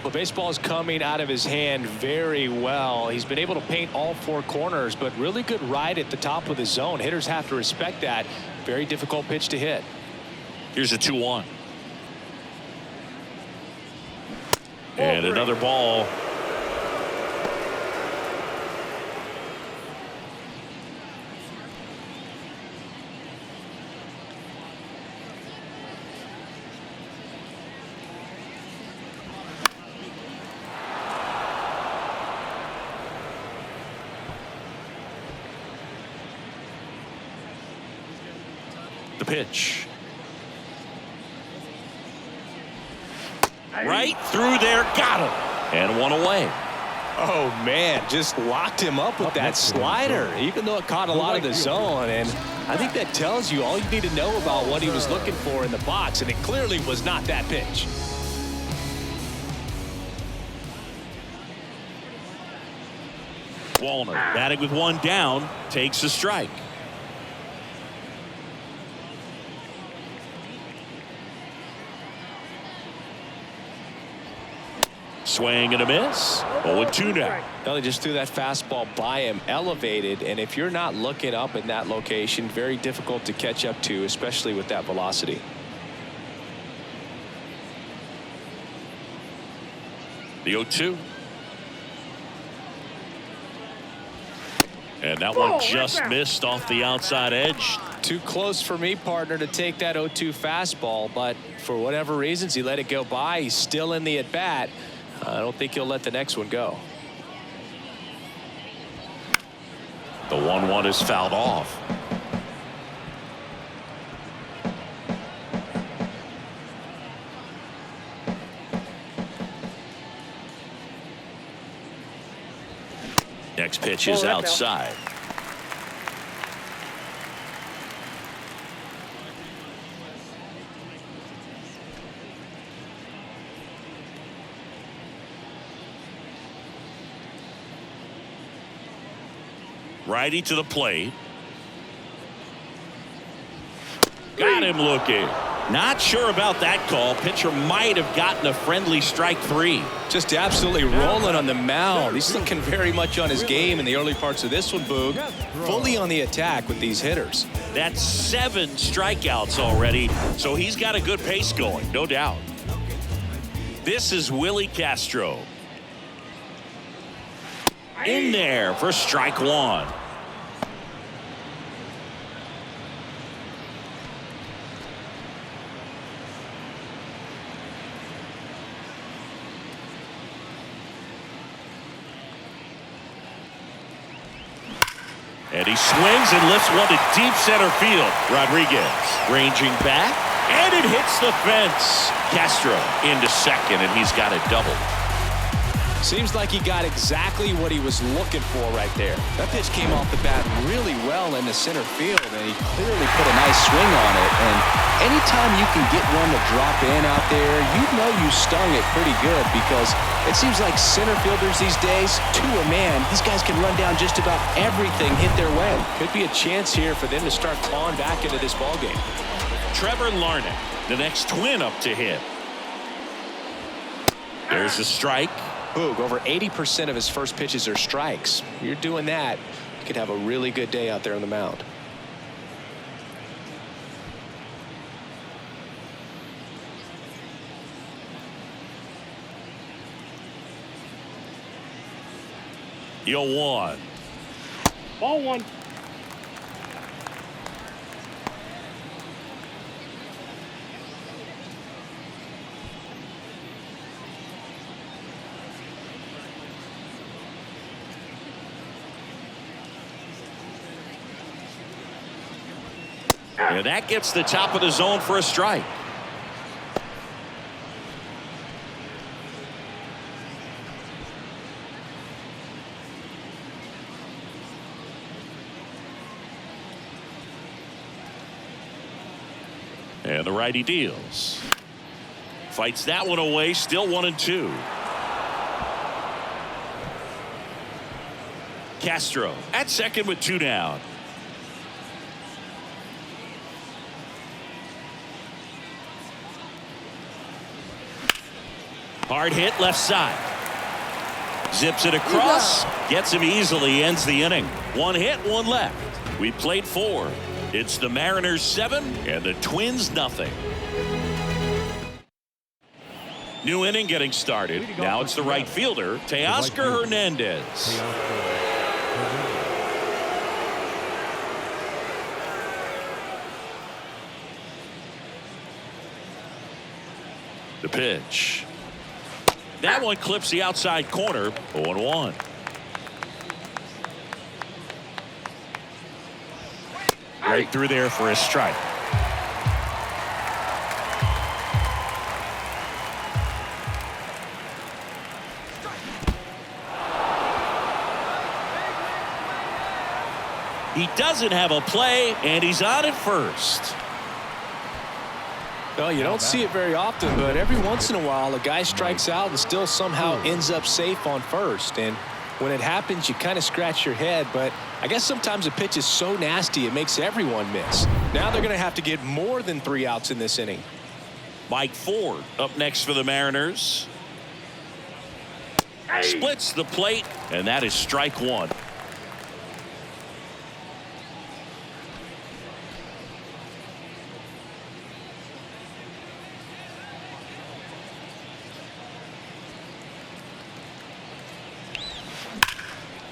S3: Well, baseball is coming out of his hand very well. He's been able to paint all 4 corners, but really good ride at the top of the zone. Hitters have to respect that. Very difficult pitch to hit.
S2: Here's a 2-1. And another ball. The pitch. Right through there, got him. And 1 away.
S3: Oh, man, just locked him up with that slider, even though it caught a lot of the zone. And I think that tells you all you need to know about what he was looking for in the box, and it clearly was not that pitch.
S2: Wallner batting with 1 down, takes a strike. Swing and a miss. 0-2 now.
S3: Well, they just threw that fastball by him, elevated, and if you're not looking up in that location, very difficult to catch up to, especially with that velocity.
S2: The 0-2. And that one just missed off the outside edge.
S3: Too close for me, partner, to take that 0-2 fastball, but for whatever reasons, he let it go by. He's still in the at-bat. I don't think he'll let the next one go.
S2: The 1-1 is fouled off. Next pitch is outside. Righty to the plate. Got him looking. Not sure about that call. Pitcher might have gotten a friendly strike 3.
S3: Just absolutely rolling on the mound. He's looking very much on his game in the early parts of this one, Boog. Fully on the attack with these hitters.
S2: That's 7 strikeouts already, so he's got a good pace going, no doubt. This is Willie Castro. In there for strike 1. And he swings and lifts one to deep center field. Rodriguez ranging back, and it hits the fence. Castro into second, and he's got a double.
S3: Seems like he got exactly what he was looking for right there. That pitch came off the bat really well into center field, and he clearly put a nice swing on it. And anytime you can get one to drop in out there, you know you stung it pretty good, because it seems like center fielders these days, to a man, these guys can run down just about everything hit their way. Could be a chance here for them to start clawing back into this ballgame.
S2: Trevor Larnach, the next Twin up to hit. There's a strike.
S3: Boog, over 80% of his first pitches are strikes. You're doing that, you could have a really good day out there on the mound.
S2: Yo, 1.
S5: Ball 1.
S2: And that gets the top of the zone for a strike. And the righty deals. Fights that one away, still 1-2. Castro at second with 2 down. Hard hit left side. Zips it across. Gets him easily. Ends the inning. 1 hit, 1 left. We played 4. It's the Mariners 7 and the Twins nothing. New inning getting started. Now it's the right fielder, Teoscar Hernandez. The pitch. That one clips the outside corner. 0-1. Right through there for a strike. He doesn't have a play, and he's on at first.
S3: Well, you don't see it very often, but every once in a while a guy strikes out and still somehow ends up safe on first. And when it happens, you kind of scratch your head, but I guess sometimes a pitch is so nasty it makes everyone miss. Now they're going to have to get more than 3 outs in this inning.
S2: Mike Ford up next for the Mariners. Splits the plate, and that is strike 1.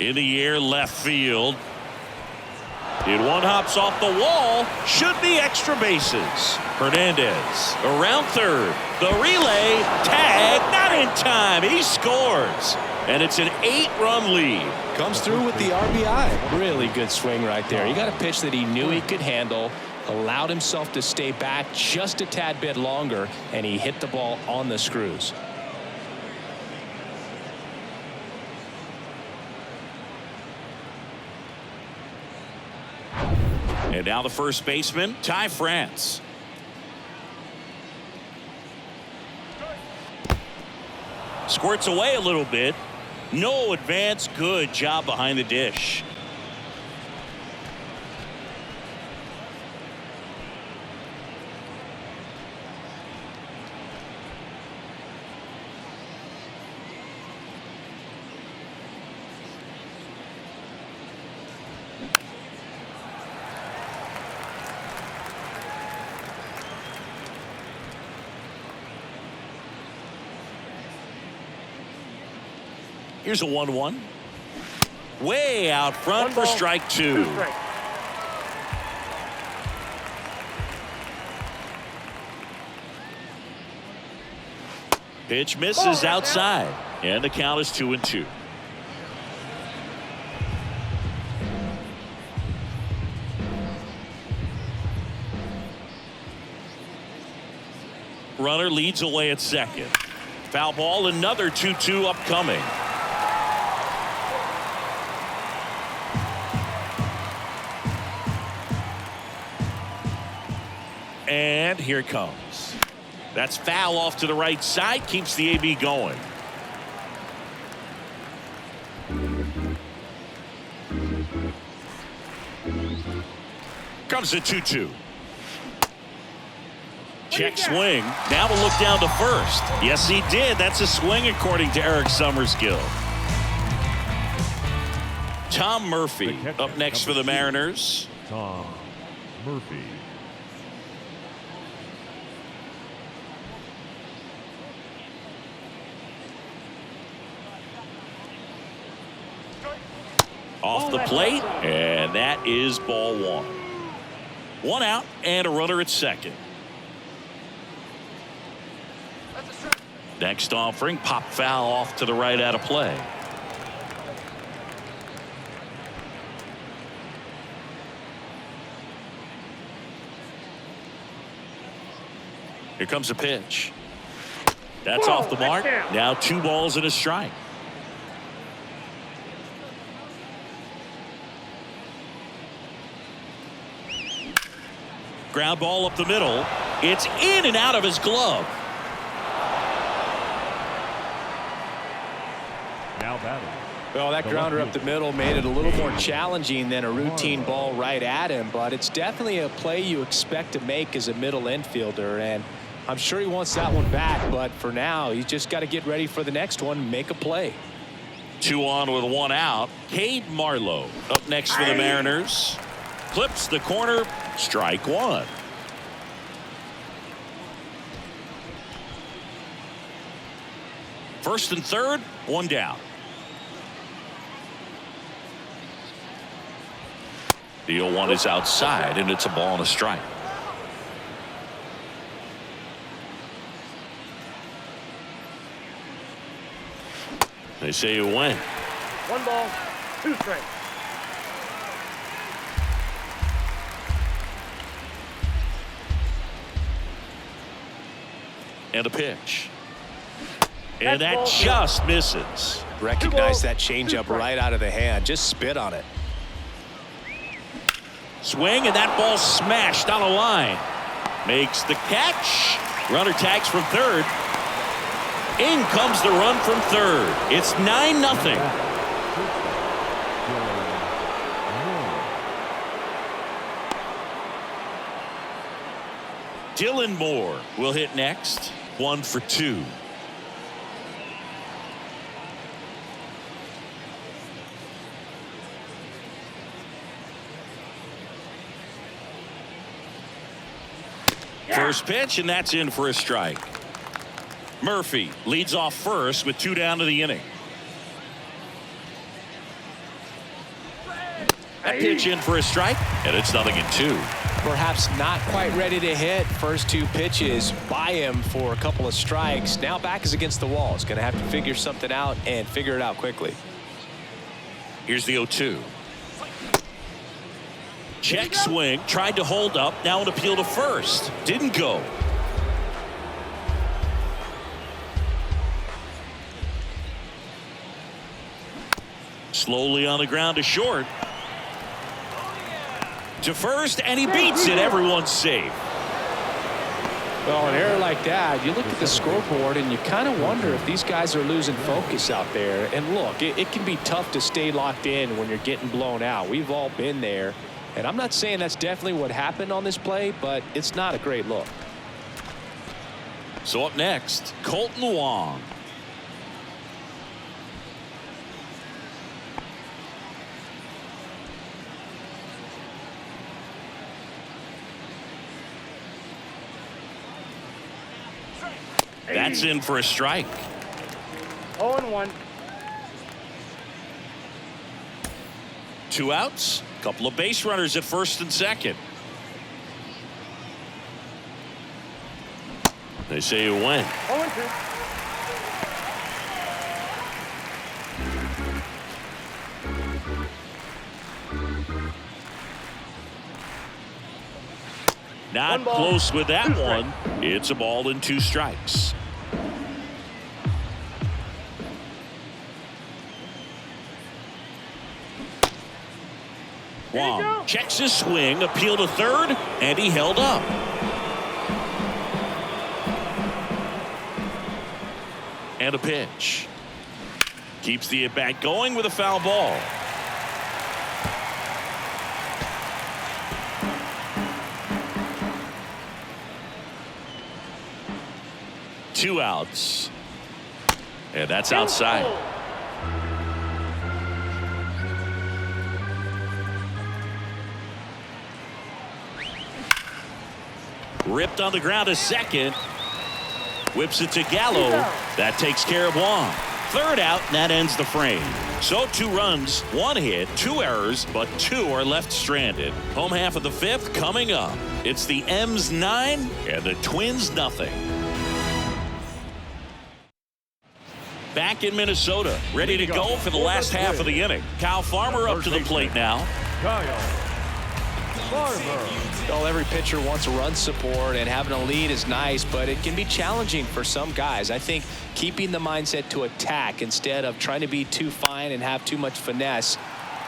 S2: In the air, left field. It one hops off the wall. Should be extra bases. Hernandez around third. The relay. Tag. Not in time. He scores. And it's an 8-run lead.
S3: Comes through with the RBI. Really good swing right there. He got a pitch that he knew he could handle. Allowed himself to stay back just a tad bit longer. And he hit the ball on the screws.
S2: And now the first baseman, Ty France. Squirts away a little bit. No advance. Good job behind the dish. Here's a 1-1. Way out front for strike 2. Pitch misses outside, and the count is 2-2. Runner leads away at second. Foul ball, another 2-2 upcoming. And here it comes. That's foul off to the right side, keeps the AB going. Comes the 2-2. Check swing. Now we'll look down to first. Yes, he did. That's a swing according to Eric Summerskill. Tom Murphy up next for the Mariners.
S4: Tom Murphy.
S2: Off the plate, and that is ball 1. 1 out and a runner at second. Next offering, pop foul off to the right out of play. Here comes a pitch. That's off the mark. Now 2 balls and a strike. Ground ball up the middle. It's in and out of his glove.
S4: Now batting.
S3: Well, that grounder up the middle made it a little more challenging than a routine ball right at him, but it's definitely a play you expect to make as a middle infielder, and I'm sure he wants that one back, but for now he's just got to get ready for the next one, make a play.
S2: 2 on with 1 out. Cade Marlowe up next for the Mariners. Clips the corner, strike 1. First and third, 1 down. The 0-1 is outside, and it's a ball and a strike. They say you win.
S5: 1 ball, 2 strikes.
S2: And a pitch. And that just misses.
S3: Recognize that changeup right out of the hand. Just spit on it.
S2: Swing, and that ball smashed on a line. Makes the catch. Runner tags from third. In comes the run from third. It's 9-0. Dylan Moore will hit next. 1 for 2. First pitch, and that's in for a strike. Murphy leads off first with 2 down to the inning. That pitch in for a strike, and it's 0-2.
S3: Perhaps not quite ready to hit. First 2 pitches by him for a couple of strikes. Now back is against the wall. He's going to have to figure something out and figure it out quickly.
S2: Here's the 0-2. Check swing, tried to hold up, now an appeal to first. Didn't go. Slowly on the ground to short. To first, and he beats it. Everyone's safe.
S3: Well, an error like that, you look at the scoreboard and you kind of wonder if these guys are losing focus out there. And look, it can be tough to stay locked in when you're getting blown out. We've all been there. And I'm not saying that's definitely what happened on this play, but it's not a great look.
S2: So up next, Colton Wong.
S5: Hey.
S2: That's in for a strike.
S5: 0-1.
S2: 2 outs. Couple of base runners at first and second. They say you win.
S5: 0-2.
S2: Not close with that one. It's a ball and 2 strikes. Wong checks his swing, appeal to third, and he held up. And a pitch. Keeps the at-bat going with a foul ball. Two outs. And that's outside. Ripped on the ground to second. Whips it to Gallo. That takes care of Wong. Third out, and that ends the frame. So 2 runs, 1 hit, 2 errors, but 2 are left stranded. Home half of the 5th coming up. It's the M's 9 and the Twins nothing. Back in Minnesota, ready to go for the last half of the inning. Kyle Farmer up to the plate now.
S3: Well, every pitcher wants run support, and having a lead is nice, but it can be challenging for some guys. I think keeping the mindset to attack instead of trying to be too fine and have too much finesse,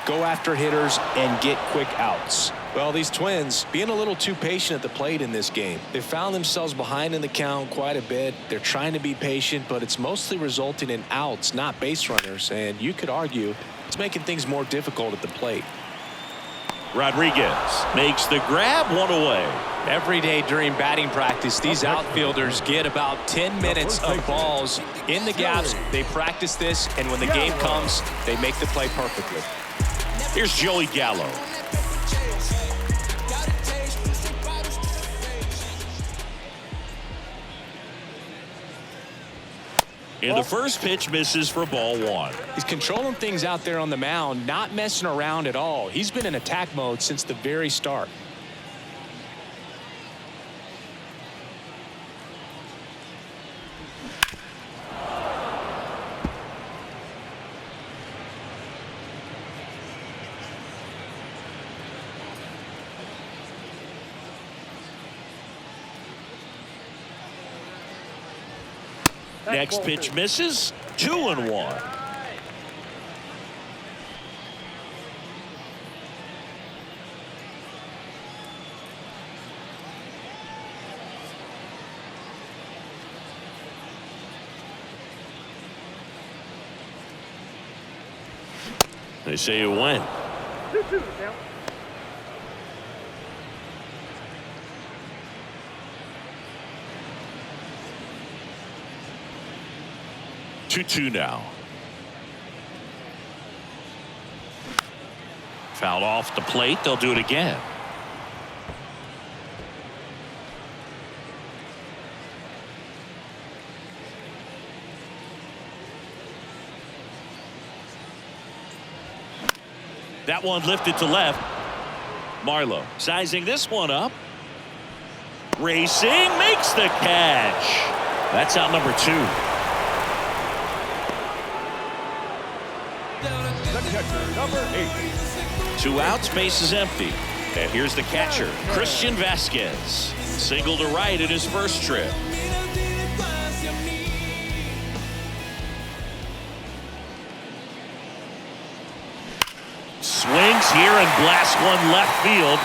S3: go after hitters and get quick outs. Well, these Twins being a little too patient at the plate in this game. They found themselves behind in the count quite a bit. They're trying to be patient, but it's mostly resulting in outs, not base runners, and you could argue it's making things more difficult at the plate.
S2: Rodriguez makes the grab, 1 away.
S3: Every day during batting practice, these outfielders get about 10 minutes of balls in the gaps. They practice this, and when the game comes, they make the play perfectly.
S2: Here's Joey Gallo. And the first pitch misses for ball 1.
S3: He's controlling things out there on the mound, not messing around at all. He's been in attack mode since the very start.
S2: Next pitch misses. 2-1. They say you win.
S5: 2-2 now.
S2: Two now. Fouled off the plate. They'll do it again. That one lifted to left. Marlowe sizing this one up. Racing, makes the catch. That's out number 2.
S4: Number 8.
S2: 2 outs, base is empty. And here's the catcher, Christian Vasquez. Single to right in his first trip. Swings here and blasts one left field.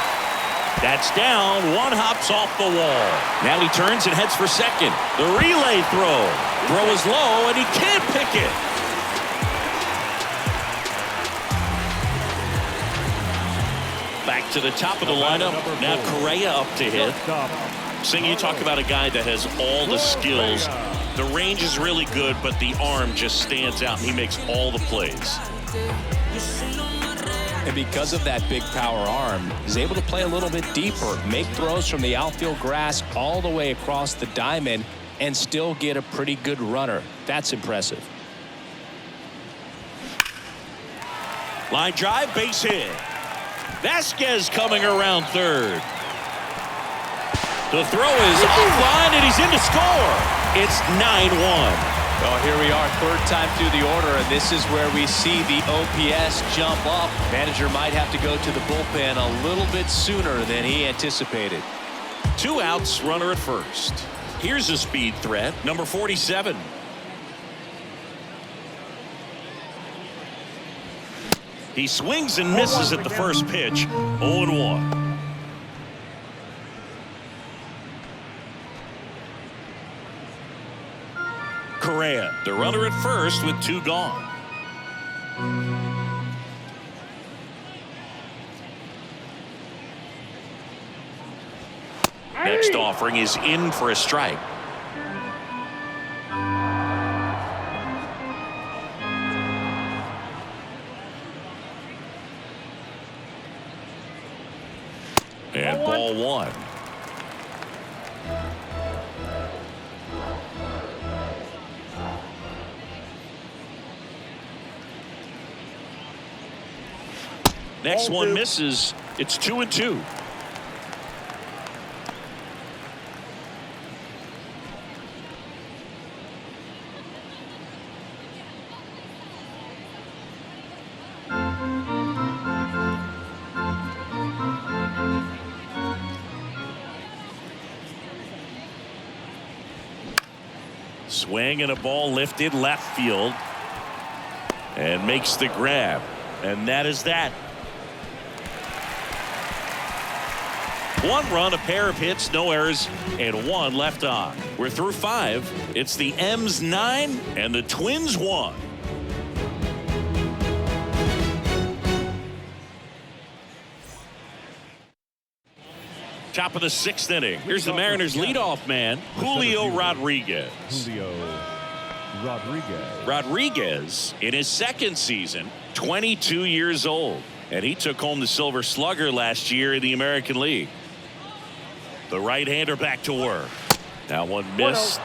S2: That's down. One hops off the wall. Now he turns and heads for second. The relay throw. Throw is low and he can't pick it. Back to the top of the lineup. Now Correa up to hit. Sing, you talk about a guy that has all the skills. The range is really good, but the arm just stands out and he makes all the plays.
S3: And because of that big power arm, he's able to play a little bit deeper, make throws from the outfield grass all the way across the diamond, and still get a pretty good runner. That's impressive.
S2: Line drive, base hit. Vasquez coming around third. The throw is offline, and he's in to score. It's 9-1.
S3: Well, here we are, third time through the order, and this is where we see the OPS jump up. Manager might have to go to the bullpen a little bit sooner than he anticipated.
S2: 2 outs, runner at first. Here's a speed threat, number 47. He swings and misses at the first pitch. 0-1. Correa, the runner at first with 2 gone. Next offering is in for a strike. And ball 1. Next one misses. It's 2-2. Swing and a ball lifted left field. And makes the grab. And that is that. 1 run, a pair of hits, no errors, and 1 left on. We're through 5. It's the M's 9 and the Twins 1. Top of the 6th inning. Here's the Mariners leadoff man, Julio Rodriguez. Rodriguez, in his 2nd season, 22 years old. And he took home the Silver Slugger last year in the American League. The right-hander back to work. That one missed.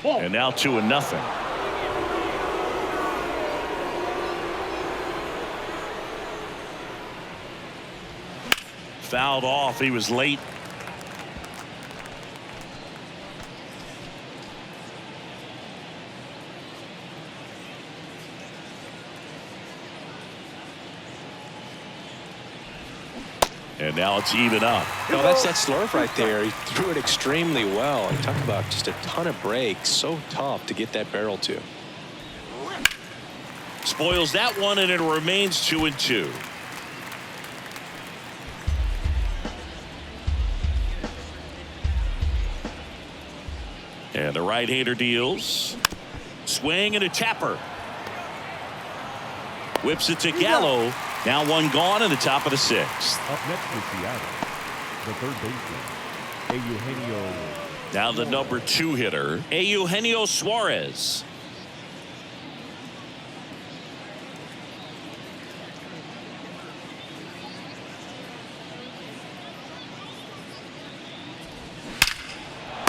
S2: And now 2-0. Fouled off. He was late. And now it's even up.
S3: No, that's that slurve right there. He threw it extremely well. And talk about just a ton of breaks. So tough to get that barrel to.
S2: Spoils that one, and it remains 2-2. And the right-hander deals. Swing and a tapper. Whips it to Gallo. Now 1 gone in the top of the 6th.
S4: Up next for Seattle, the third baseman, Eugenio.
S2: Now the number 2 hitter, Eugenio Suarez.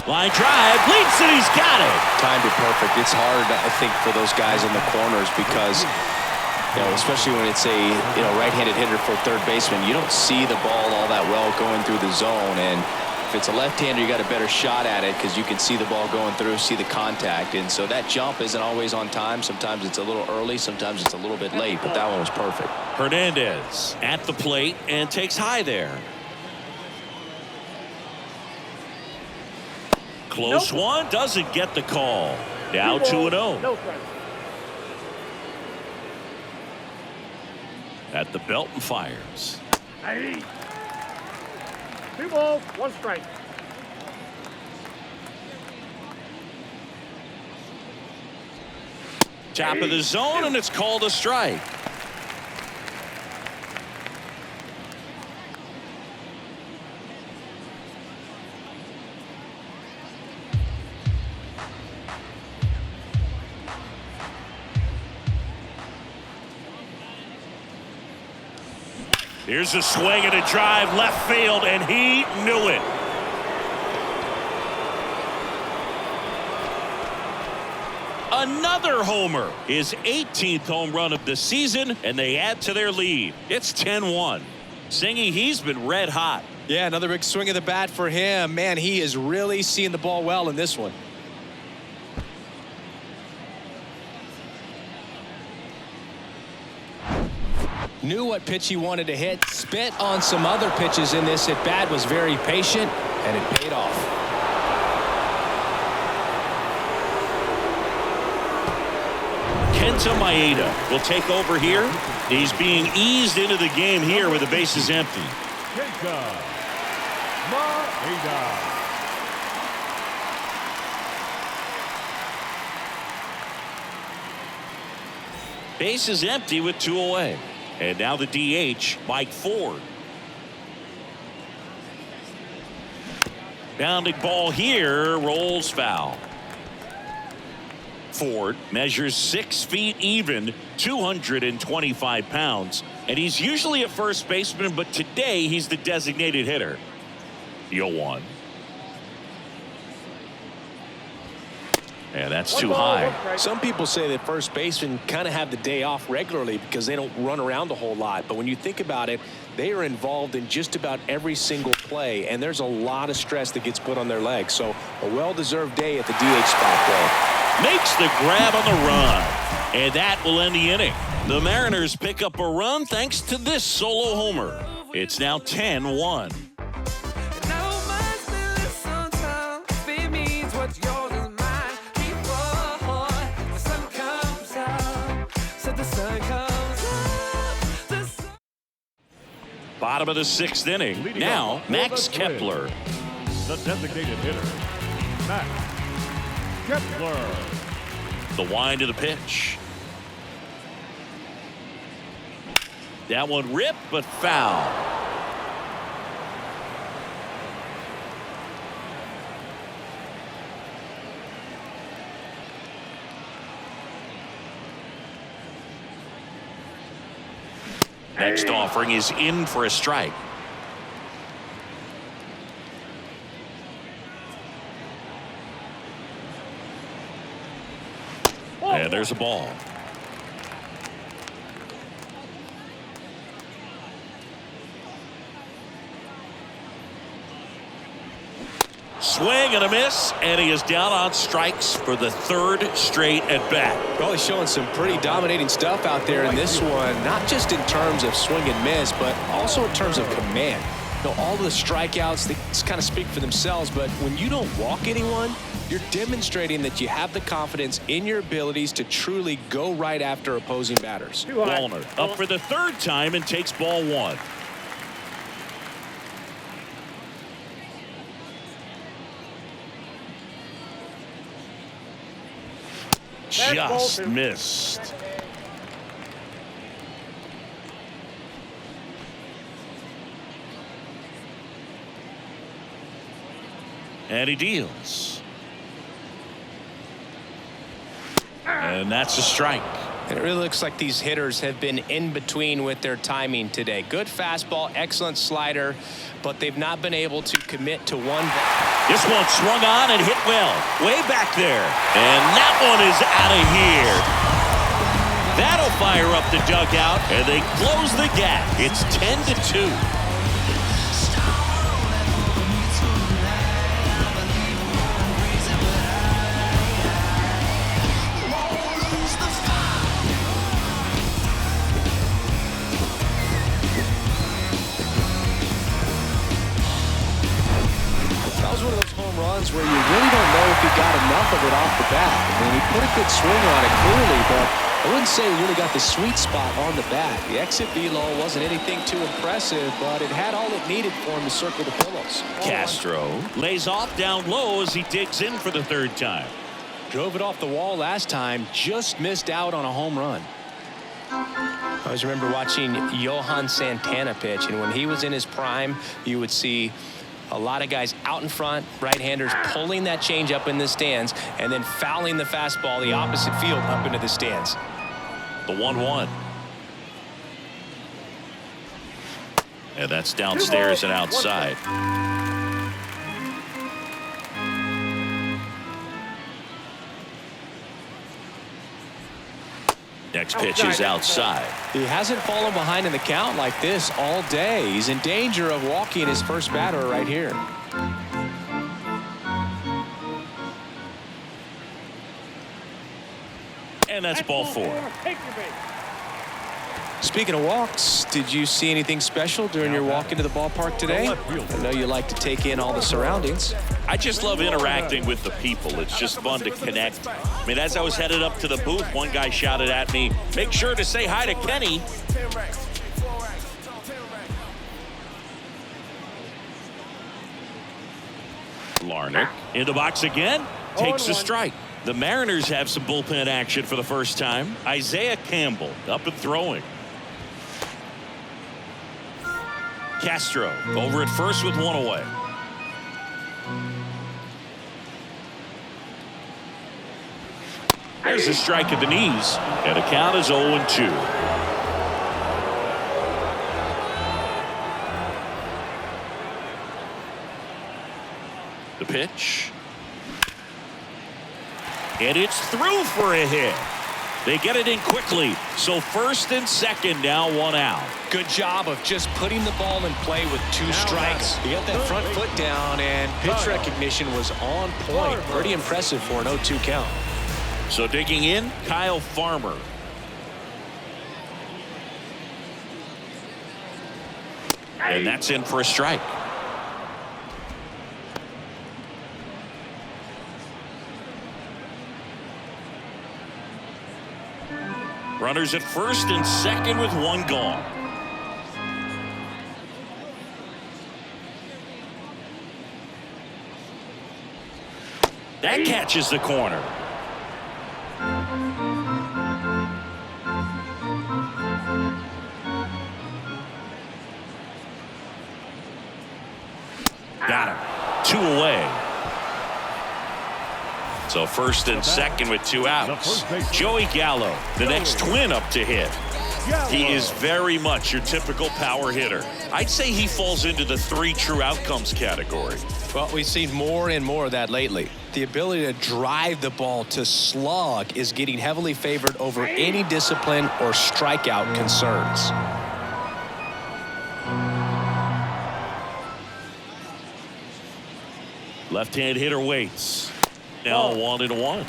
S2: Line drive, leaps and he's got it.
S3: Timed it perfect. It's hard, I think, for those guys in the corners because, you know, especially when it's a right-handed hitter for third baseman, you don't see the ball all that well going through the zone. And if it's a left-hander, you got a better shot at it because you can see the ball going through, see the contact. And so that jump isn't always on time. Sometimes it's a little early, sometimes it's a little bit late, but that one was perfect.
S2: Hernandez at the plate and takes high there. Close one, doesn't get the call. Now 2-0.
S5: No strike.
S2: At the belt and fires.
S5: 2 balls, 1 strike.
S2: Top of the zone, and it's called a strike. Here's a swing and a drive left field, and he knew it. Another homer. His 18th home run of the season, and they add to their lead. It's 10-1. Singy, he's been red hot.
S3: Yeah, another big swing of the bat for him. Man, he is really seeing the ball well in this one. Knew what pitch he wanted to hit. Spit on some other pitches in this at bat. Was very patient, and it paid off.
S2: Kenta Maeda will take over here. He's being eased into the game here with the bases empty.
S4: Kenta Maeda.
S2: Base is empty with 2 away. And now the DH, Mike Ford. Bounding ball here, rolls foul. Ford measures 6 feet even, 225 pounds, and he's usually a first baseman, but today he's the designated hitter. 0-1. And that's too high.
S3: Some people say that first basemen kind of have the day off regularly because they don't run around a whole lot. But when you think about it, they are involved in just about every single play, and there's a lot of stress that gets put on their legs. So a well-deserved day at the DH spot there.
S2: Makes the grab on the run, and that will end the inning. The Mariners pick up a run thanks to this solo homer. It's now 10-1. Bottom of the 6th inning.
S4: Leading
S2: Now
S4: off
S2: Max
S4: for the Twins,
S2: Kepler.
S4: the designated hitter, Max Kepler.
S2: The wind of the pitch. That one ripped but foul. Next offering is in for a strike. And there's a ball. Swing and a miss, and he is down on strikes for the 3rd straight at bat.
S3: Well, he's showing some pretty dominating stuff out there in this one, not just in terms of swing and miss, but also in terms of command. You know, all the strikeouts, they kind of speak for themselves, but when you don't walk anyone, you're demonstrating that you have the confidence in your abilities to truly go right after opposing batters.
S2: Wallner up for the 3rd time and takes ball 1. Just missed. And he deals. And that's a strike.
S3: And it really looks like these hitters have been in between with their timing today. Good fastball, excellent slider, but they've not been able to commit to one.
S2: This one swung on and hit well, way back there. And that one is out of here. That'll fire up the dugout, and they close the gap. It's 10-2.
S3: Runs where you really don't know if he got enough of it off the bat. I mean, he put a good swing on it clearly, but I wouldn't say he really got the sweet spot on the bat. The exit velo wasn't anything too impressive, but it had all it needed for him to circle the pillows.
S2: Castro lays off down low as he digs in for the 3rd time.
S3: Drove it off the wall last time, just missed out on a home run. I always remember watching Johan Santana pitch, and when he was in his prime, you would see a lot of guys out in front, right-handers pulling that change up in the stands and then fouling the fastball the opposite field up into the stands.
S2: The 1-1. And that's downstairs and outside. Next pitch is outside.
S3: He hasn't fallen behind in the count like this all day. He's in danger of walking his first batter right here.
S2: And that's ball 4.
S5: Take your bait.
S3: Speaking of walks, did you see anything special during your walk into the ballpark today? I know you like to take in all the surroundings.
S2: I just love interacting with the people. It's just fun to connect. I mean, as I was headed up to the booth, one guy shouted at me, "Make sure to say hi to Kenny." Larnach in the box again, takes a strike. The Mariners have some bullpen action for the first time. Isaiah Campbell up and throwing. Castro over at first with one away. There's a strike at the knees, and the count is 0-2. The pitch. And it's through for a hit. They get it in quickly. So first and second, now one out.
S3: Good job of just putting the ball in play with 2 strikes. He got that front foot down, and pitch recognition was on point. Pretty impressive for an 0-2 count.
S2: So digging in, Kyle Farmer. And that's in for a strike. Runners at first and second with one gone. That catches the corner. Got him. 2 away. So first and second with 2 outs. Joey Gallo, the next Twin up to hit. He is very much your typical power hitter. I'd say he falls into the 3 true outcomes category.
S3: Well, we've seen more and more of that lately. The ability to drive the ball to slug is getting heavily favored over any discipline or strikeout concerns.
S2: Left-hand hitter waits. Now 1-1.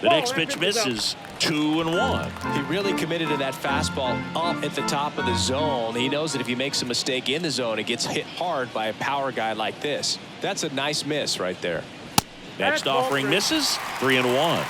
S2: The next pitch misses. 2-1.
S3: He really committed to that fastball up at the top of the zone. He knows that if he makes a mistake in the zone, it gets hit hard by a power guy like this. That's a nice miss right there.
S2: Next offering misses. 3-1.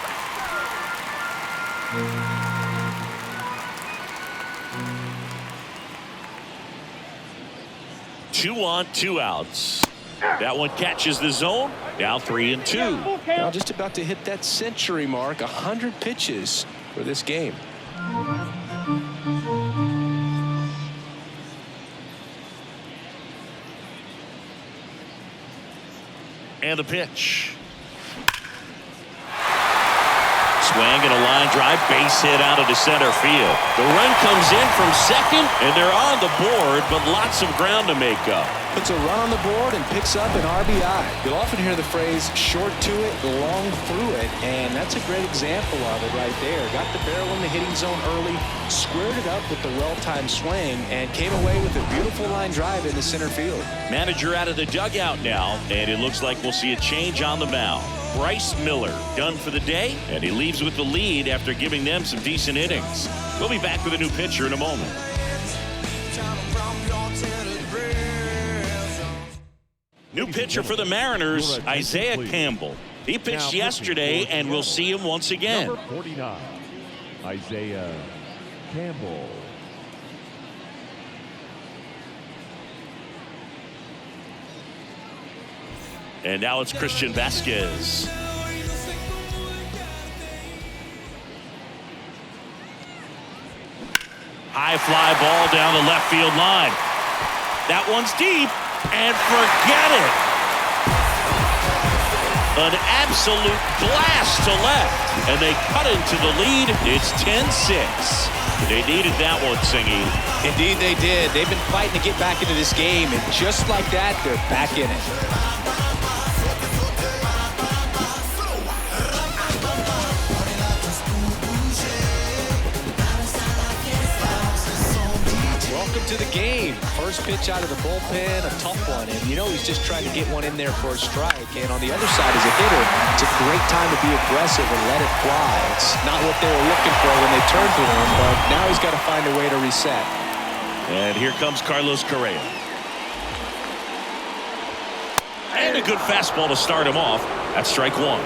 S2: Two on, 2 outs. That one catches the zone. Now 3-2.
S3: Now just about to hit that century mark. 100 pitches for this game.
S2: And the pitch. Swing and a line drive, base hit out of the center field. The run comes in from second, and they're on the board, but lots of ground to make up.
S3: Puts a run on the board and picks up an RBI. You'll often hear the phrase short to it, long through it, and that's a great example of it right there. Got the barrel in the hitting zone early, squared it up with the well-timed swing, and came away with a beautiful line drive in the center field.
S2: Manager out of the dugout now, and it looks like we'll see a change on the mound. Bryce Miller done for the day, and he leaves with the lead after giving them some decent innings. We'll be back with a new pitcher in a moment. New pitcher for the Mariners, Isaiah Campbell. He pitched yesterday, and we'll see him once again.
S4: Number 49, Isaiah Campbell.
S2: And now it's Christian Vasquez. High fly ball down the left field line. That one's deep, and forget it. An absolute blast to left, and they cut into the lead. It's 10-6. They needed that one, Singy.
S3: Indeed they did. They've been fighting to get back into this game, and just like that, they're back in it. Welcome to the game. First pitch out of the bullpen, a tough one. And you know he's just trying to get one in there for a strike. And on the other side, as a hitter, it's a great time to be aggressive and let it fly. It's not what they were looking for when they turned to him, but now he's got to find a way to reset.
S2: And here comes Carlos Correa. And a good fastball to start him off. That's strike one.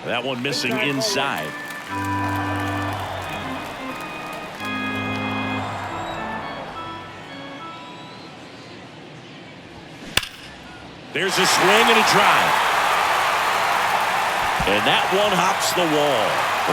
S2: That one missing inside. There's a swing and a drive. And that one hops the wall.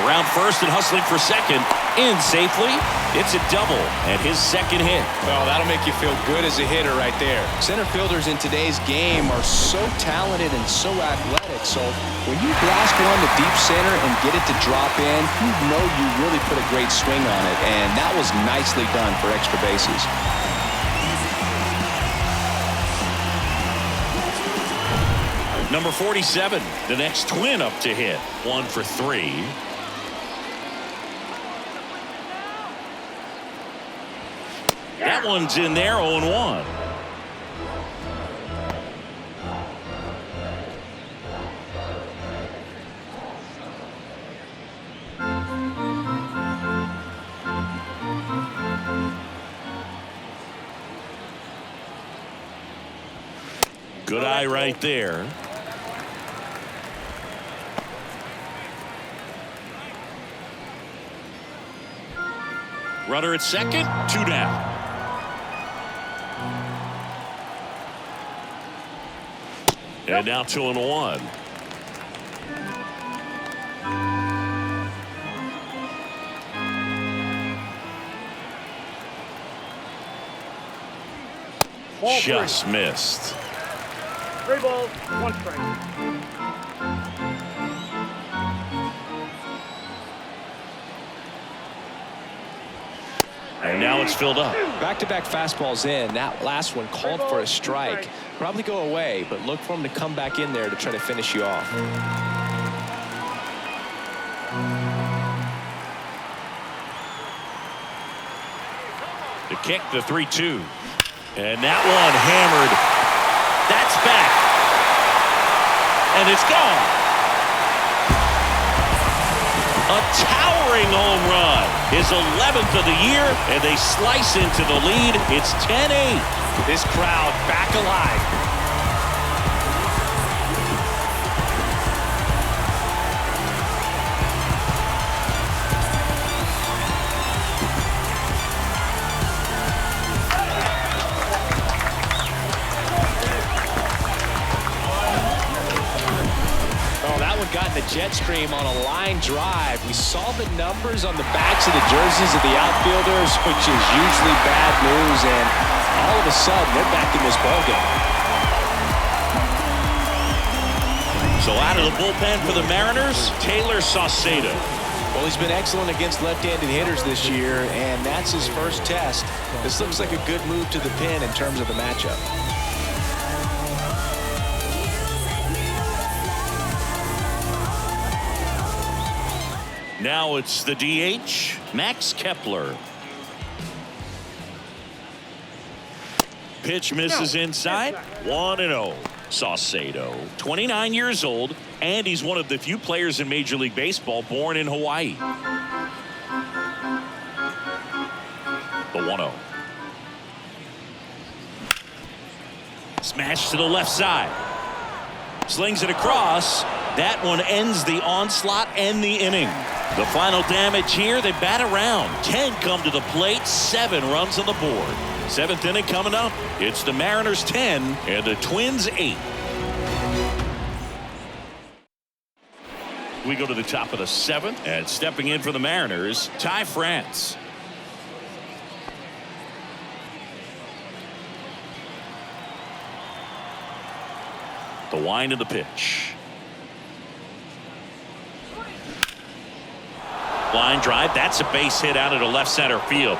S2: Around first and hustling for second. In safely. It's a double and his second hit.
S3: Well, that'll make you feel good as a hitter right there. Center fielders in today's game are so talented and so athletic. So when you blast one to deep center and get it to drop in, you know you really put a great swing on it. And that was nicely done for extra bases.
S2: Number 47, the next Twin up to hit. 1 for 3. That one's in there, 0-1. Good eye right there. Runner at second, 2 down. And now 2-1. Just missed.
S5: 3 balls, 1 strike.
S2: And now it's filled up.
S3: Back-to-back fastballs in. That last one called for a strike. Probably go away, but look for him to come back in there to try to finish you off.
S2: The kick, the 3-2. And that one hammered. That's back. And it's gone. A towering home run. His 11th of the year, and they slice into the lead. It's 10-8.
S3: This crowd back alive. Got in the jet stream on a line drive. We saw the numbers on the backs of the jerseys of the outfielders, which is usually bad news, and all of a sudden they're back in this ballgame.
S2: So out of the bullpen for the Mariners, Taylor Saucedo.
S3: Well, he's been excellent against left-handed hitters this year, and that's his first test. This looks like a good move to the pen in terms of the matchup.
S2: Now it's the DH, Max Kepler. Pitch misses inside, 1-0. Saucedo, 29 years old, and he's one of the few players in Major League Baseball born in Hawaii. The 1-0. Smash to the left side. Slings it across. That one ends the onslaught and the inning. The final damage here, they bat around. 10 come to the plate, 7 runs on the board. 7th inning coming up. It's the Mariners 10 and the Twins 8. we go to the top of the 7th. And stepping in for the Mariners, Ty France. The wind of the pitch. Line drive. That's a base hit out into left center field.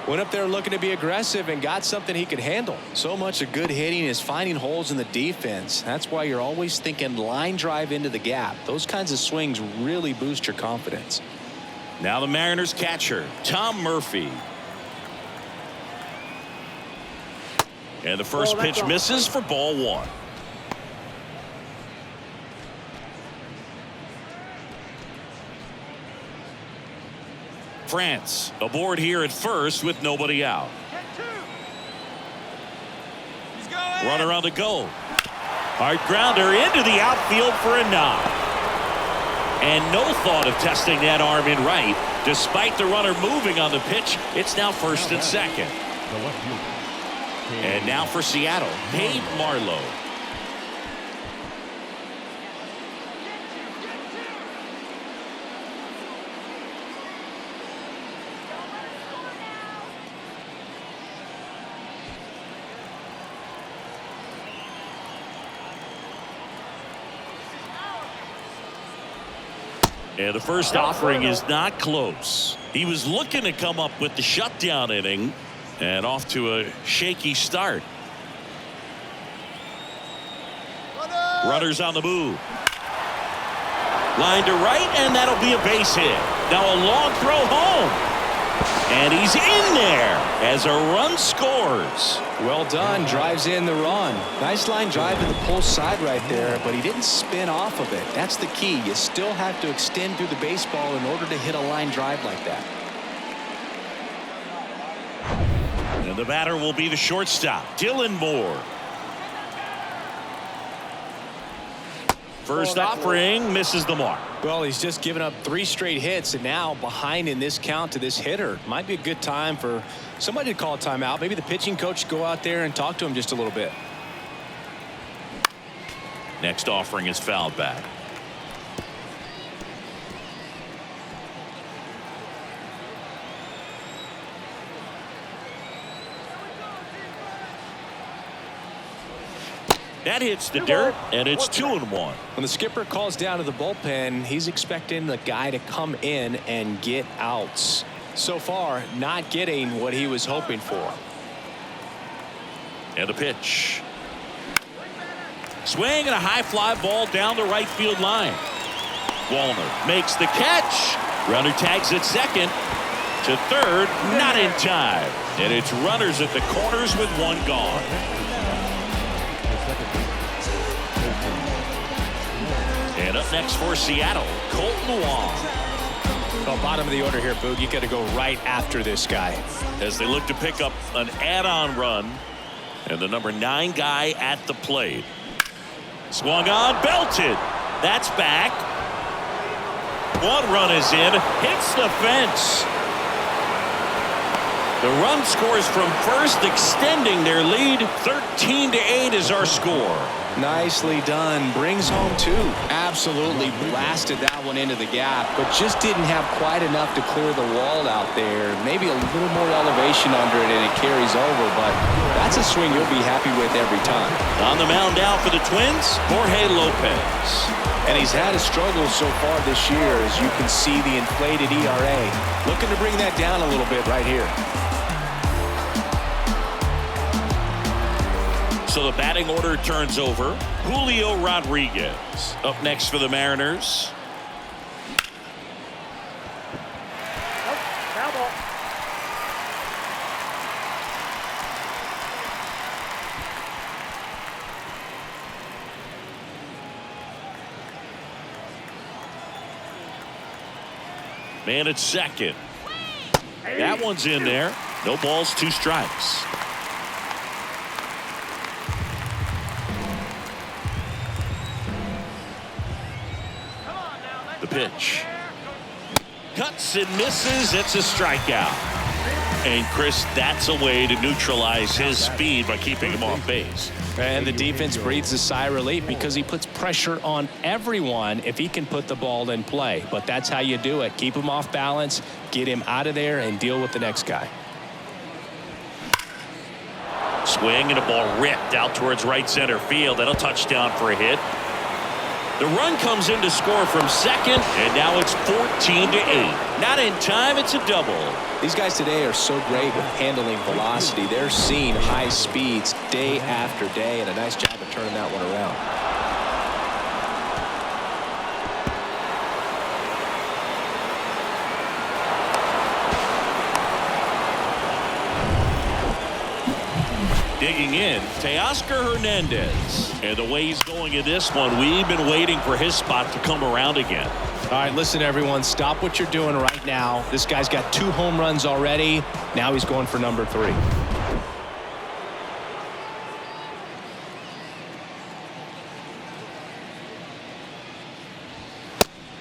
S3: Went up there looking to be aggressive and got something he could handle. So much of good hitting is finding holes in the defense. That's why you're always thinking line drive into the gap. Those kinds of swings really boost your confidence.
S2: Now the Mariners catcher, Tom Murphy. And the first pitch misses for ball 1. France aboard here at first with nobody out. Runner on the go. Hard grounder into the outfield for a knock. And no thought of testing that arm in right. Despite the runner moving on the pitch, it's now first and second.
S4: The left fielder.
S2: And now for Seattle, Payne Marlowe. And the first offering is not close. He was looking to come up with the shutdown inning, and off to a shaky start. Runners on the move. Line to right, and that'll be a base hit. Now a long throw home. And he's in there as a run scores.
S3: Well done. Drives in the run. Nice line drive to the pull side right there, but he didn't spin off of it. That's the key. You still have to extend through the baseball in order to hit a line drive like that.
S2: And the batter will be the shortstop, Dylan Moore. First offering misses the mark.
S3: Well, he's just given up 3 straight hits, and now behind in this count to this hitter. Might be a good time for somebody to call a timeout. Maybe the pitching coach go out there and talk to him just a little bit.
S2: Next offering is fouled back. That hits the dirt, and it's 2-1.
S3: When the skipper calls down to the bullpen, he's expecting the guy to come in and get outs. So far, not getting what he was hoping for.
S2: And the pitch. Swing and a high fly ball down the right field line. Wallner makes the catch. Runner tags at second. To third, not in time. And it's runners at the corners with 1 gone. And up next for Seattle, Colton Wong.
S3: Well, bottom of the order here, Boog. You got to go right after this guy.
S2: As they look to pick up an add-on run. And the number 9 guy at the plate. Swung on, belted. That's back. 1 run is in. Hits the fence. The run scores from first, extending their lead. 13-8 is our score.
S3: Nicely done. Brings home 2. Absolutely blasted that one into the gap, but just didn't have quite enough to clear the wall out there. Maybe a little more elevation under it and it carries over, but that's a swing you'll be happy with every time.
S2: On the mound now for the Twins, Jorge Lopez.
S3: And he's had a struggle so far this year, as you can see the inflated ERA. Looking to bring that down a little bit right here.
S2: So the batting order turns over. Julio Rodriguez up next for the Mariners.
S5: Foul ball.
S2: Man at second. That one's in there. No balls, 2 strikes. The pitch. Cuts and misses. It's a strikeout. And Chris, that's a way to neutralize his speed by keeping him off base.
S3: And the defense breathes a sigh of relief because he puts pressure on everyone if he can put the ball in play. But that's how you do it. Keep him off balance, get him out of there, and deal with the next guy.
S2: Swing and a ball ripped out towards right center field. That'll touchdown for a hit. The run comes in to score from second, and now it's 14-8. Not in time, it's a double.
S3: These guys today are so great with handling velocity. They're seeing high speeds day after day, and a nice job of turning that one around.
S2: Digging in, Teoscar Hernandez. And the way he's going in this one, we've been waiting for his spot to come around again.
S3: All right, listen, everyone, stop what you're doing right now. This guy's got 2 home runs already. Now he's going for number 3.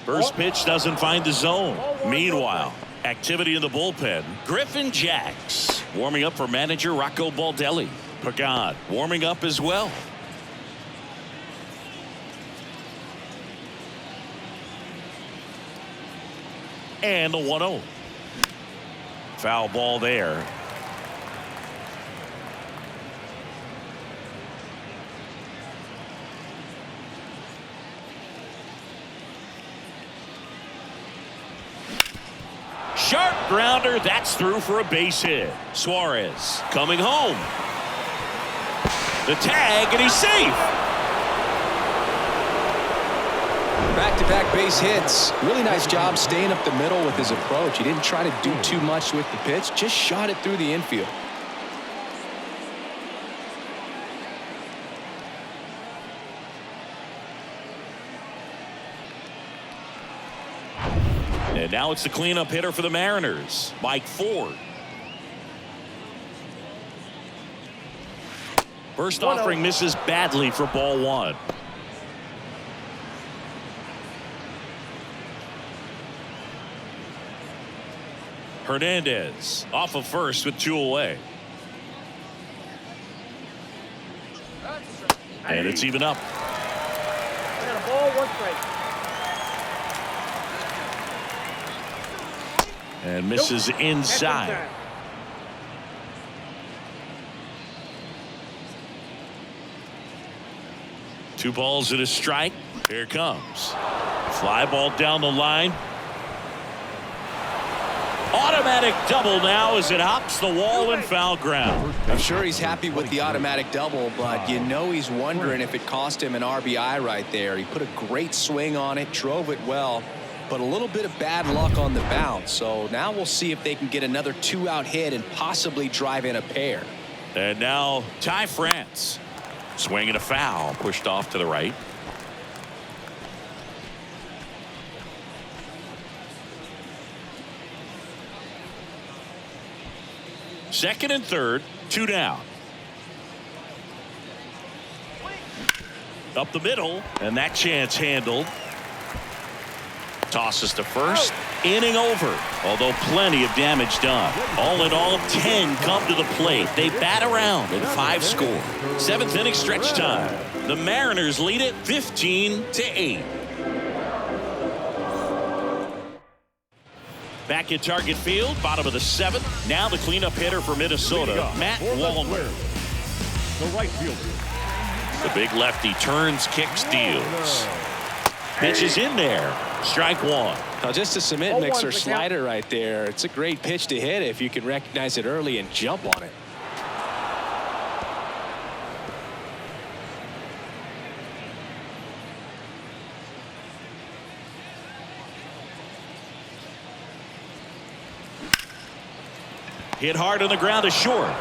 S2: First pitch doesn't find the zone. Meanwhile, activity in the bullpen. Griffin Jacks warming up for manager Rocco Baldelli. Pagan warming up as well. And the 1-0. Foul ball there. Sharp grounder. That's through for a base hit. Suarez coming home. The tag, and he's safe.
S3: Back-to-back base hits. Really nice job staying up the middle with his approach. He didn't try to do too much with the pitch. Just shot it through the infield.
S2: And now it's the cleanup hitter for the Mariners, Mike Ford. First offering misses badly for ball 1. Hernandez off of first with 2 away. And it's even up.
S5: I got a ball, 1 strike.
S2: And misses inside. 2 balls and a strike. Here it comes. Fly ball down the line. Automatic double now as it hops the wall and foul ground.
S3: I'm sure he's happy with the automatic double, but you know he's wondering if it cost him an RBI right there. He put a great swing on it, drove it well, but a little bit of bad luck on the bounce. So now we'll see if they can get another 2-out hit and possibly drive in a pair.
S2: And now Ty France. Swinging a foul, pushed off to the right. Second and third, 2 down. Up the middle, and that chance handled. Tosses to first. Inning over, although plenty of damage done. All in all, 10 come to the plate. They bat around and 5 score. 7th inning stretch time. The Mariners lead it 15-8. Back at Target Field, bottom of the 7th. Now the cleanup hitter for Minnesota, Matt Wallner.
S4: The right fielder.
S2: The big lefty turns, kicks, deals. Pitch is in there. Strike 1.
S3: Now just a cement mixer slider right there. It's a great pitch to hit if you can recognize it early and jump on it.
S2: Hit hard on the ground is short.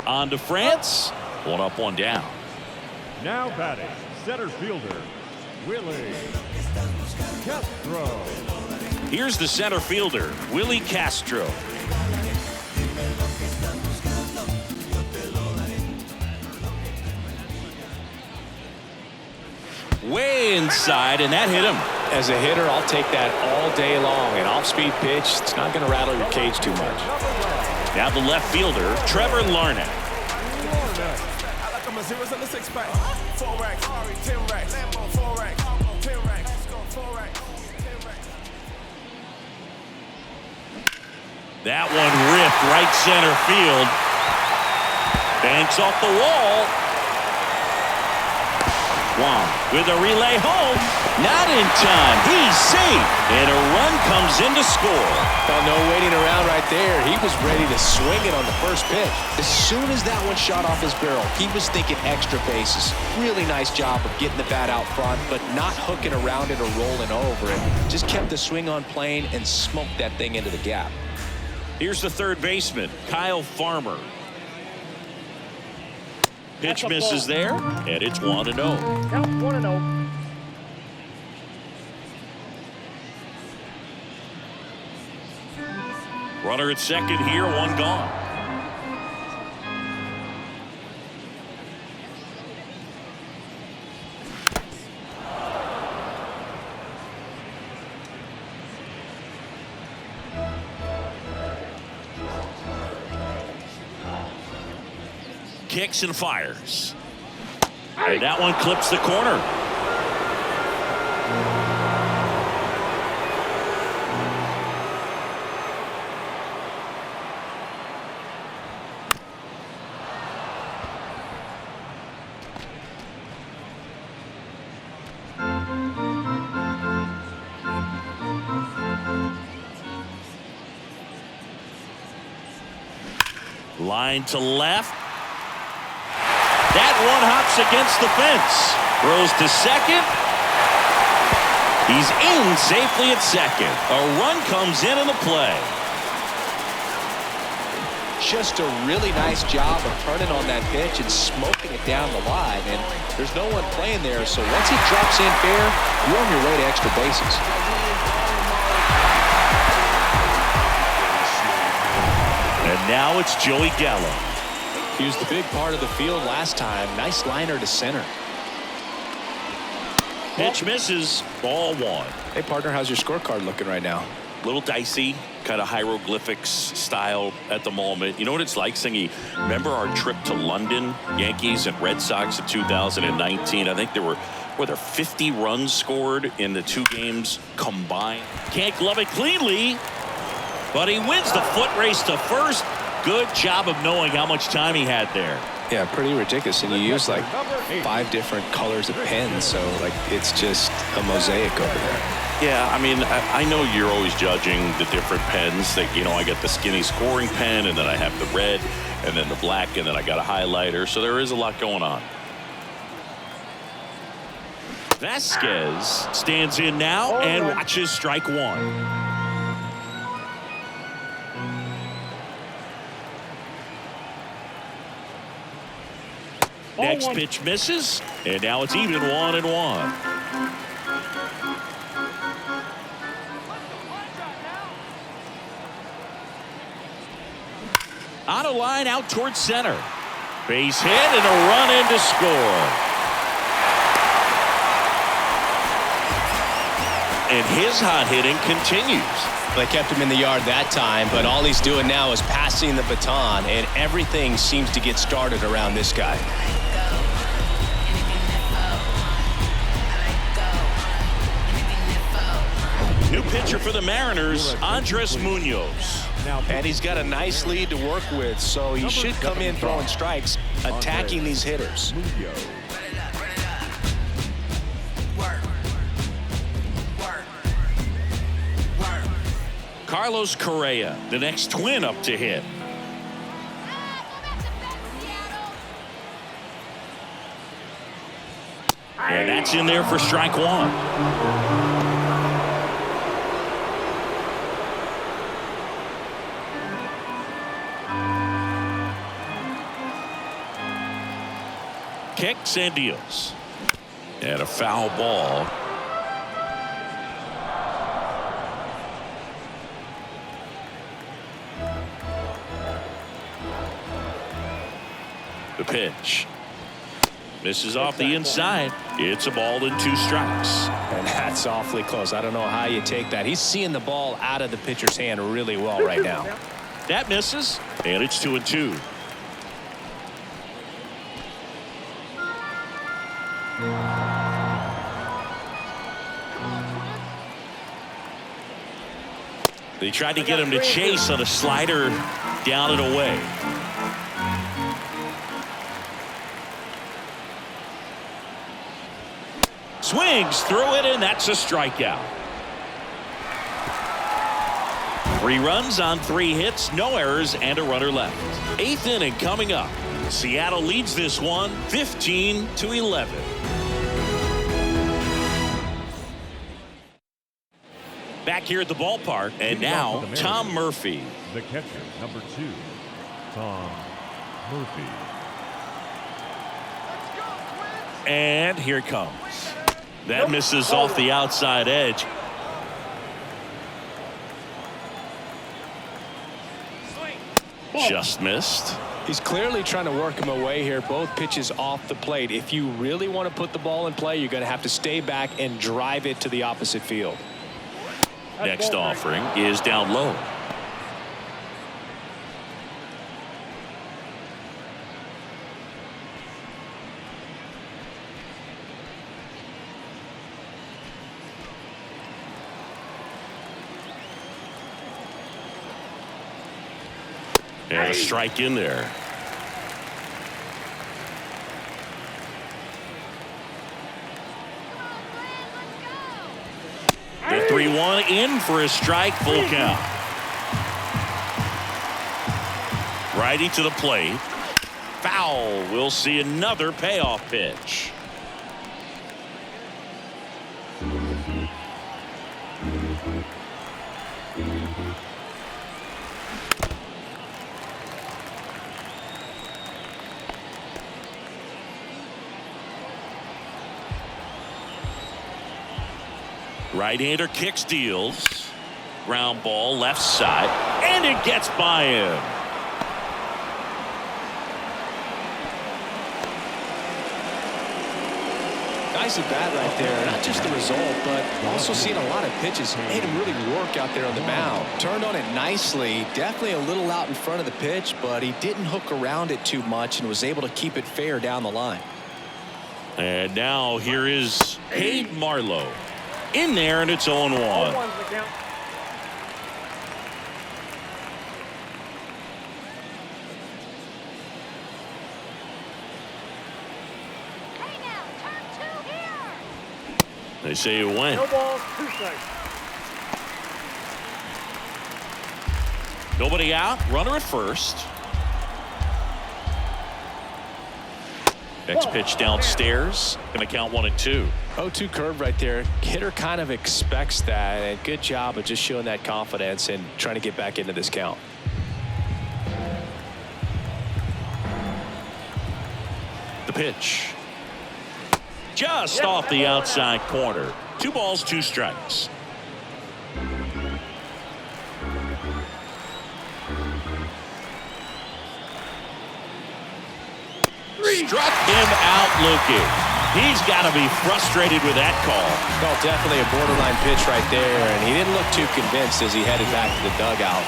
S2: On to France. 1 up, 1 down.
S4: Now batting, center fielder, Willie Castro.
S2: Here's the center fielder, Willie Castro. Way inside, and that hit him.
S3: As a hitter, I'll take that all day long. An off-speed pitch, it's not going to rattle your cage too much.
S2: Now the left fielder, Trevor Larnach.
S6: I like 'em a zeros and a 6-pack. 4 racks, 10 racks, 4 racks, 10 racks, 4 racks, 10 racks.
S2: That one ripped right center field. Banks off the wall. Wong with a relay home. Not in time. He's safe. And a run comes in to score.
S3: Well, no waiting around right there. He was ready to swing it on the first pitch. As soon as that one shot off his barrel, he was thinking extra bases. Really nice job of getting the bat out front, but not hooking around it or rolling over it. Just kept the swing on plane and smoked that thing into the gap.
S2: Here's the third baseman, Kyle Farmer. Pitch misses there, and it's 1-0.
S5: Count 1-0.
S2: Runner at second here, one gone. Kicks and fires. And that one clips the corner. Line to left. That one hops against the fence. Throws to second. He's in safely at second. A run comes in the play.
S3: Just a really nice job of turning on that pitch and smoking it down the line. And there's no one playing there, so once he drops in fair, you're on your way to extra bases.
S2: And now it's Joey Gallo.
S3: He was the big part of the field last time. Nice liner to center.
S2: Pitch misses. Ball 1.
S3: Hey, partner, how's your scorecard looking right now?
S2: Little dicey, kind of hieroglyphics style at the moment. You know what it's like, Singy? Remember our trip to London, Yankees and Red Sox in 2019? I think there were 50 runs scored in the 2 games combined. Can't glove it cleanly, but he wins the foot race to first. Good job of knowing how much time he had there.
S3: Yeah, pretty ridiculous. And you use like 5 different colors of pens, so like it's just a mosaic over there.
S2: Yeah, I mean, I know you're always judging the different pens. That, you know, I got the skinny scoring pen, and then I have the red, and then the black, and then I got a highlighter. So there is a lot going on. Vasquez stands in now and watches strike 1. Next pitch misses, and now it's even 1-1. On a line out towards center. Base hit and a run in to score. And his hot hitting continues.
S7: They kept him in the yard that time, but all he's doing now is passing the baton, and everything seems to get started around this guy.
S2: New pitcher for the Mariners, Andres Munoz.
S3: And he's got a nice lead to work with, so he should come in throwing strikes, attacking these hitters.
S2: Carlos Correa, the next Twin up to hit. And that's in there for strike 1. Kicks and deals. And a foul ball. The pitch. Misses off the inside. It's a ball and 2 strikes.
S7: And that's awfully close. I don't know how you take that. He's seeing the ball out of the pitcher's hand really well right now.
S2: That misses, and it's 2-2. They tried to get him to chase on a slider down and away. Swings through it, and that's a strikeout. 3 runs on 3 hits, no errors, and a runner left. 8th inning coming up. Seattle leads this one 15-11. Back here at the ballpark, and now Tom Murphy.
S4: The catcher, number 2, Tom Murphy.
S2: And here it comes. That misses off the outside edge. Just missed.
S7: He's clearly trying to work him away here. Both pitches off the plate. If you really want to put the ball in play, you're going to have to stay back and drive it to the opposite field.
S2: Next offering is down low. And a strike in there. The 3-1 in for a strike, full count. Righty to the plate. Foul. We'll see another payoff pitch. Right-hander kicks, deals. Ground ball left side, and it gets by him.
S7: Nice at bat right there. Not just the result, but also seeing a lot of pitches made him really work out there on the mound. Turned on it nicely. Definitely a little out in front of the pitch, but he didn't hook around it too much and was able to keep it fair down the line.
S2: And now here is Hayden Marlowe. In there, and it's 0-1. They say it went.
S5: No balls, 2 strikes.
S2: Nobody out. Runner at first. Next pitch downstairs. Going to count 1-2.
S7: 0-2 curve right there. Hitter kind of expects that, and good job of just showing that confidence and trying to get back into this count.
S2: The pitch. Just off the outside corner. 2 balls, 2 strikes. Struck him out looking. He's got to be frustrated with that call.
S7: Well, definitely a borderline pitch right there, and he didn't look too convinced as he headed back to the dugout.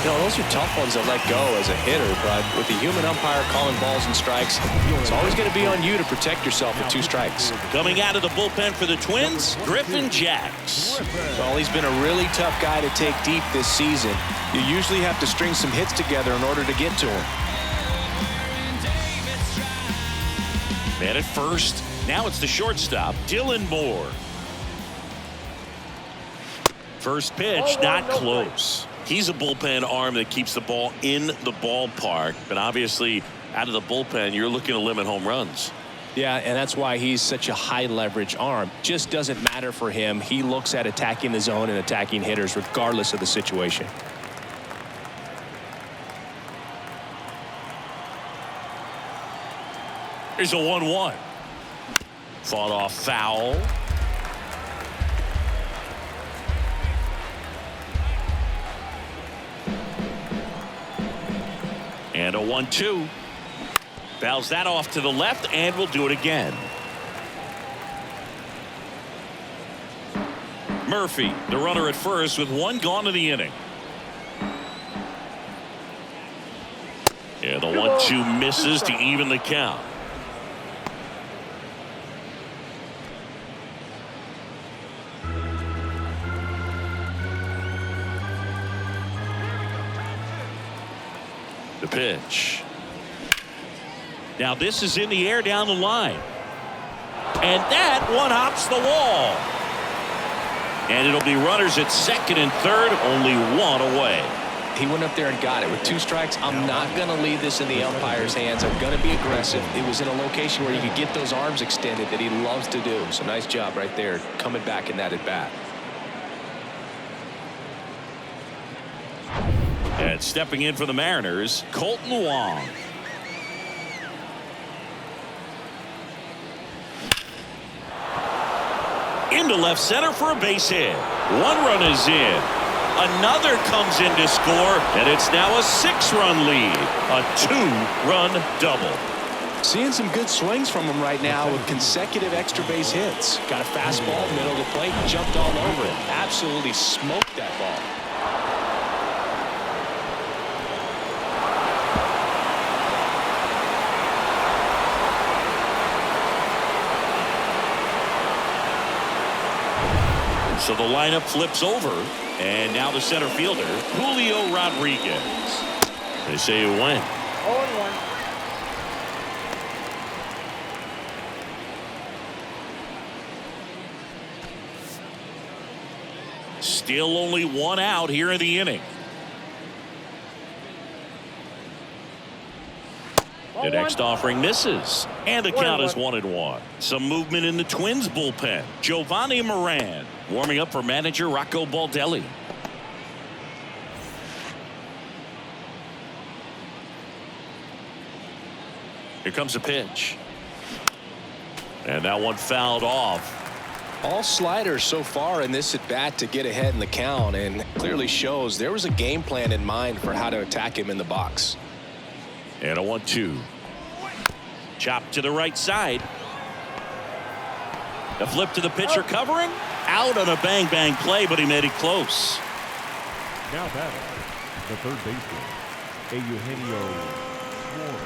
S7: You know, those are tough ones to let go as a hitter, but with the human umpire calling balls and strikes, it's always going to be on you to protect yourself with 2 strikes.
S2: Coming out of the bullpen for the Twins, Griffin Jacks.
S7: Well, he's been a really tough guy to take deep this season. You usually have to string some hits together in order to get to him.
S2: Man at first. Now it's the shortstop, Dylan Moore. First pitch, not close. He's a bullpen arm that keeps the ball in the ballpark, but obviously out of the bullpen, you're looking to limit home runs.
S7: Yeah, and that's why he's such a high leverage arm. Just doesn't matter for him. He looks at attacking the zone and attacking hitters regardless of the situation.
S2: Here's a 1-1. Fought off foul. And a 1-2. Fouls that off to the left, and will do it again. Murphy, the runner at first, with one gone in the inning. Yeah, the 1-2 misses to even the count. The pitch. Now this is in the air down the line. And that one hops the wall. And it'll be runners at second and third, only one away.
S7: He went up there and got it with 2 strikes. I'm not going to leave this in the umpire's hands. I'm going to be aggressive. It was in a location where you could get those arms extended that he loves to do. So nice job right there coming back in that at bat.
S2: And stepping in for the Mariners, Colton Wong. Into left center for a base hit. 1 run is in. Another comes in to score, and it's now a 6-run lead. A 2-run double.
S7: Seeing some good swings from him right now with consecutive extra base hits. Got a fastball, middle of the plate, jumped all over it. Absolutely smoked that ball.
S2: So the lineup flips over, and now the center fielder, Julio Rodriguez. They say it went.
S5: 0-1.
S2: Still only 1 out here in the inning. The next offering misses, and the count is 1-1. Some movement in the Twins bullpen. Giovanni Moran warming up for manager Rocco Baldelli. Here comes a pitch, and that one fouled off.
S7: All sliders so far in this at bat to get ahead in the count, and clearly shows there was a game plan in mind for how to attack him in the box.
S2: And a 1-2. Chop to the right side. The flip to the pitcher covering. Out on a bang play, but he made it close.
S4: Now batting, the third baseman, Eugenio Suarez.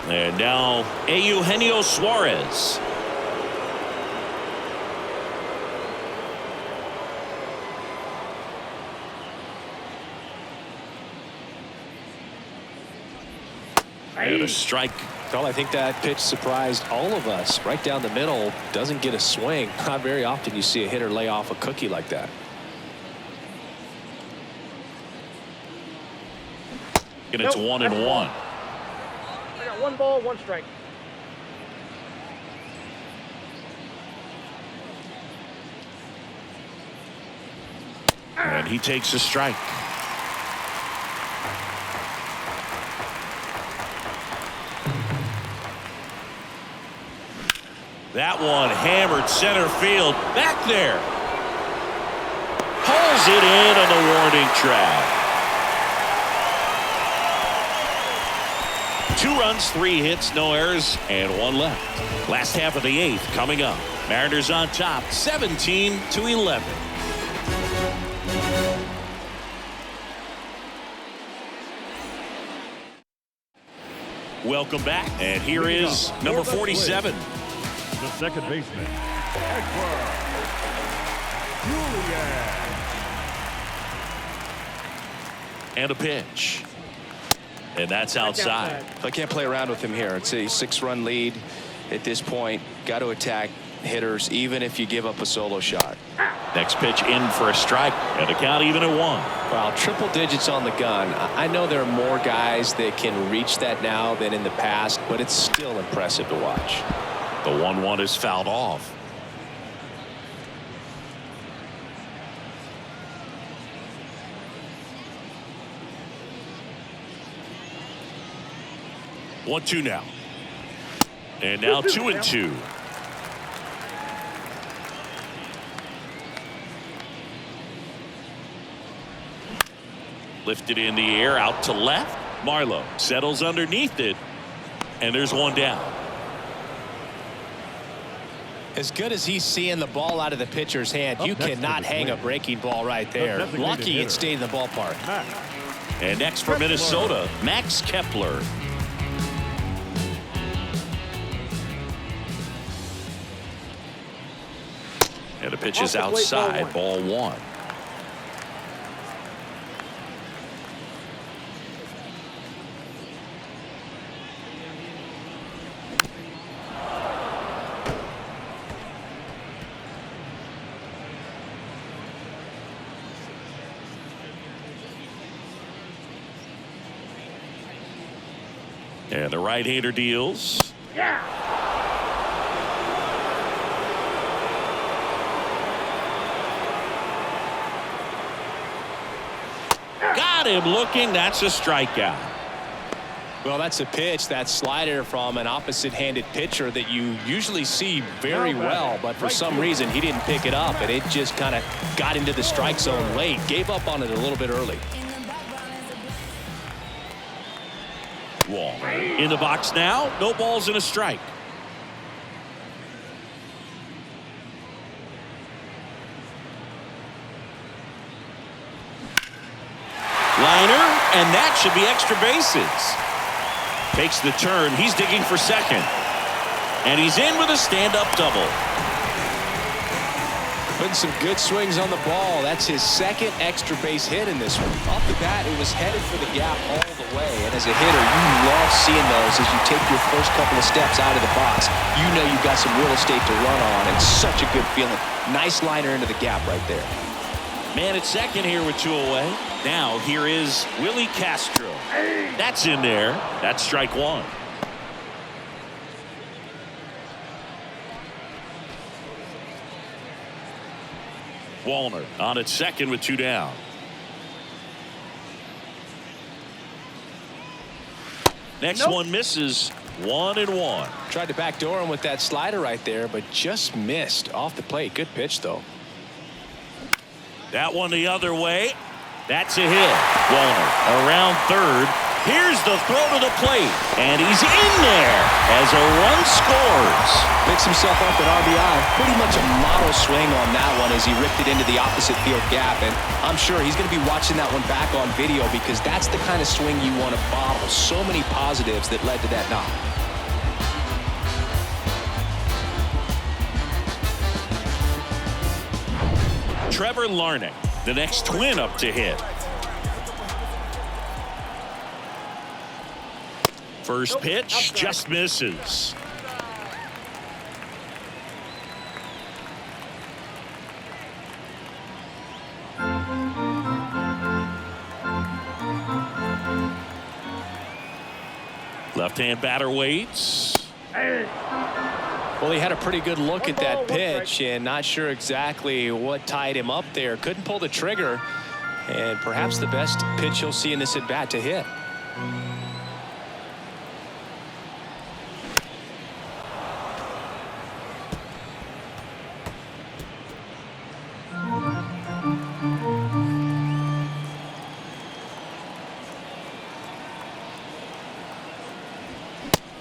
S2: And now Eugenio Suarez. And a strike.
S7: Well, I think that pitch surprised all of us. Right down the middle, doesn't get a swing. Not very often you see a hitter lay off a cookie like that.
S2: And it's 1-1.
S5: I got 1 ball, 1 strike.
S2: And he takes a strike. That one hammered center field. Back there. Pulls it in on the warning track. 2 runs, 3 hits, no errors, and 1 left. Last half of the 8th coming up. Mariners on top, 17-11. Welcome back, and here is number 47.
S4: The second baseman, Edward Julian.
S2: And a pitch. And that's outside.
S7: I can't play around with him here. It's a 6-run lead at this point. Got to attack hitters even if you give up a solo shot.
S2: Next pitch in for a strike, and the count even at 1.
S7: Wow, triple digits on the gun. I know there are more guys that can reach that now than in the past, but it's still impressive to watch.
S2: The 1-1 is fouled off. One, 2 now. And now 2-2. Lifted in the air out to left. Marlowe settles underneath it. And there's one down.
S7: As good as he's seeing the ball out of the pitcher's hand, you cannot hang a breaking ball right there. Lucky it stayed in the ballpark.
S2: And next for Minnesota, Max Kepler. And the pitch is outside, ball one. And the right-hander deals.
S5: Yeah.
S2: Got him looking. That's a strikeout.
S7: Well, that's a pitch, that slider from an opposite-handed pitcher that you usually see very well, but for some reason he didn't pick it up, and it just kind of got into the strike zone late. Gave up on it a little bit early.
S2: Wall in the box now. No balls and a strike. Liner, and that should be extra bases. Takes the turn. He's digging for second. And he's in with a stand-up double.
S7: Putting some good swings on the ball. That's his second extra base hit in this one. Off the bat, it was headed for the gap all the way. And as a hitter, you love seeing those as you take your first couple of steps out of the box. You know you've got some real estate to run on, and such a good feeling. Nice liner into the gap right there.
S2: Man at second here with two away. Now here is Willie Castro. That's in there. That's strike one. Wallner on at second with two down. Next one misses. 1-1.
S7: Tried to backdoor him with that slider right there, but just missed off the plate. Good pitch, though.
S2: That one the other way. That's a hit. Wallner around third. Here's the throw to the plate. And he's in there as a run scores.
S7: Picks himself up at RBI. Pretty much a model swing on that one as he ripped it into the opposite field gap. And I'm sure he's going to be watching that one back on video because that's the kind of swing you want to bottle. So many positives that led to that knock.
S2: Trevor Larnach, the next twin up to hit. First pitch just misses. Left-hand batter waits.
S7: Well, he had a pretty good look at that pitch and not sure exactly what tied him up there. Couldn't pull the trigger, and perhaps the best pitch he'll see in this at-bat to hit.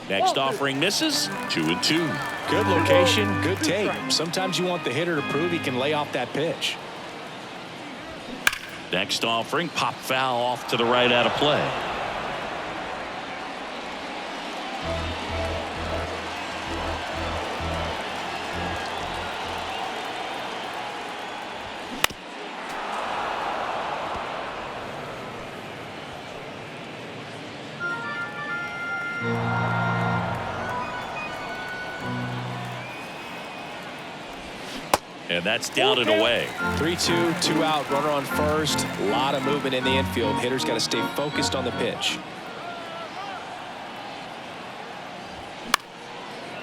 S2: Next offering misses. 2-2.
S7: Good location, good take. Sometimes you want the hitter to prove he can lay off that pitch.
S2: Next offering, pop foul off to the right out of play. And that's down and away.
S7: 3-2, 2 out, runner on first. A lot of movement in the infield. Hitter's got to stay focused on the pitch.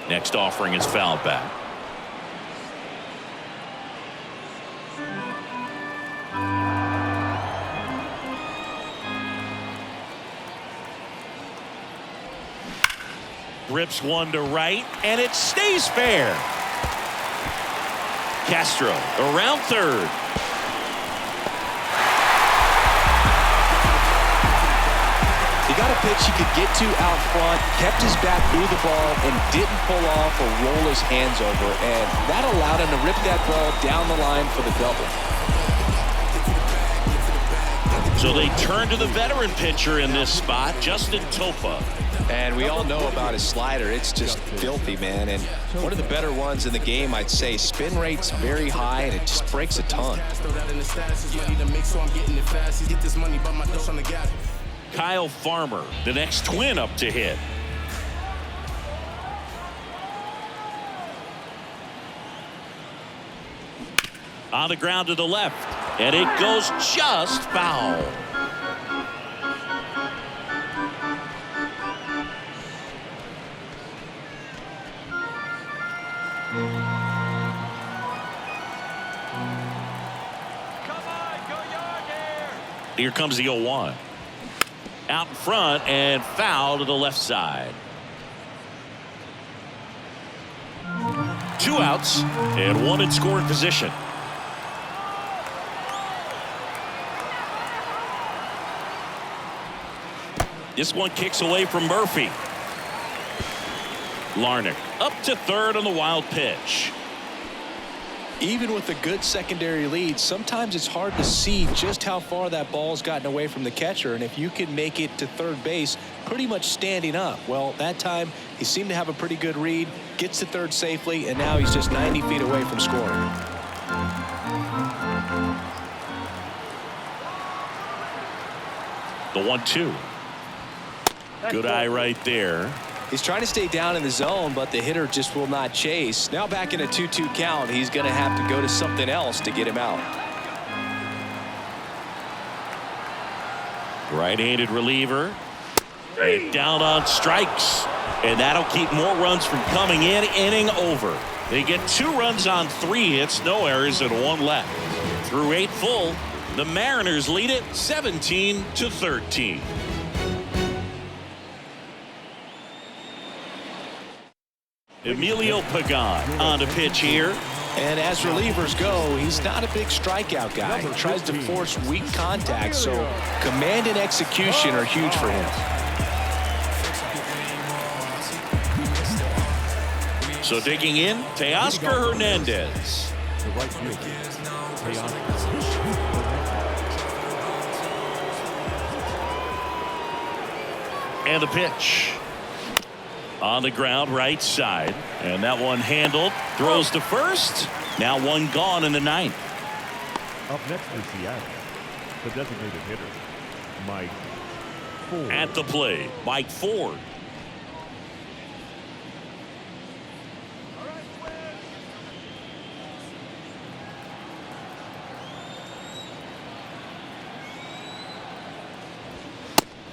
S2: Next offering is fouled back. Rips one to right, and it stays fair. Castro around third.
S7: He got a pitch he could get to out front, kept his bat through the ball, and didn't pull off or roll his hands over. And that allowed him to rip that ball down the line for the double.
S2: So they turn to the veteran pitcher in this spot, Justin Topa.
S7: And we all know about his slider. It's just filthy, man. And one of the better ones in the game, I'd say. Spin rate's very high, and it just breaks a ton.
S2: Kyle Farmer, the next twin up to hit. On the ground to the left, and it goes just foul. Here comes the 0-1. Out in front and foul to the left side. 2 outs and 1 in scoring position. This one kicks away from Murphy. Larnach up to third on the wild pitch.
S7: Even with a good secondary lead, sometimes it's hard to see just how far that ball's gotten away from the catcher. And if you can make it to third base pretty much standing up, well, that time he seemed to have a pretty good read, gets to third safely, and now he's just 90 feet away from scoring.
S2: The 1-2. Good eye right there.
S7: He's trying to stay down in the zone, but the hitter just will not chase. Now back in a 2-2 count, he's going to have to go to something else to get him out.
S2: Right-handed reliever. And down on strikes. And that'll keep more runs from coming in. Inning over. They get 2 runs on 3 hits, no errors, and 1 left. Through 8 full, the Mariners lead it 17-13. Emilio Pagan on the pitch here.
S7: And as relievers go, he's not a big strikeout guy. He tries to force weak contact, so command and execution are huge for him.
S2: So digging in, Teoscar Hernandez.
S4: The right fielder, Teoscar.
S2: And the pitch. On the ground, right side. And that one handled. Throws to first. Now 1 gone in the 9th.
S4: Up next is Seattle, the designated hitter, Mike Ford.
S2: At the plate, Mike Ford.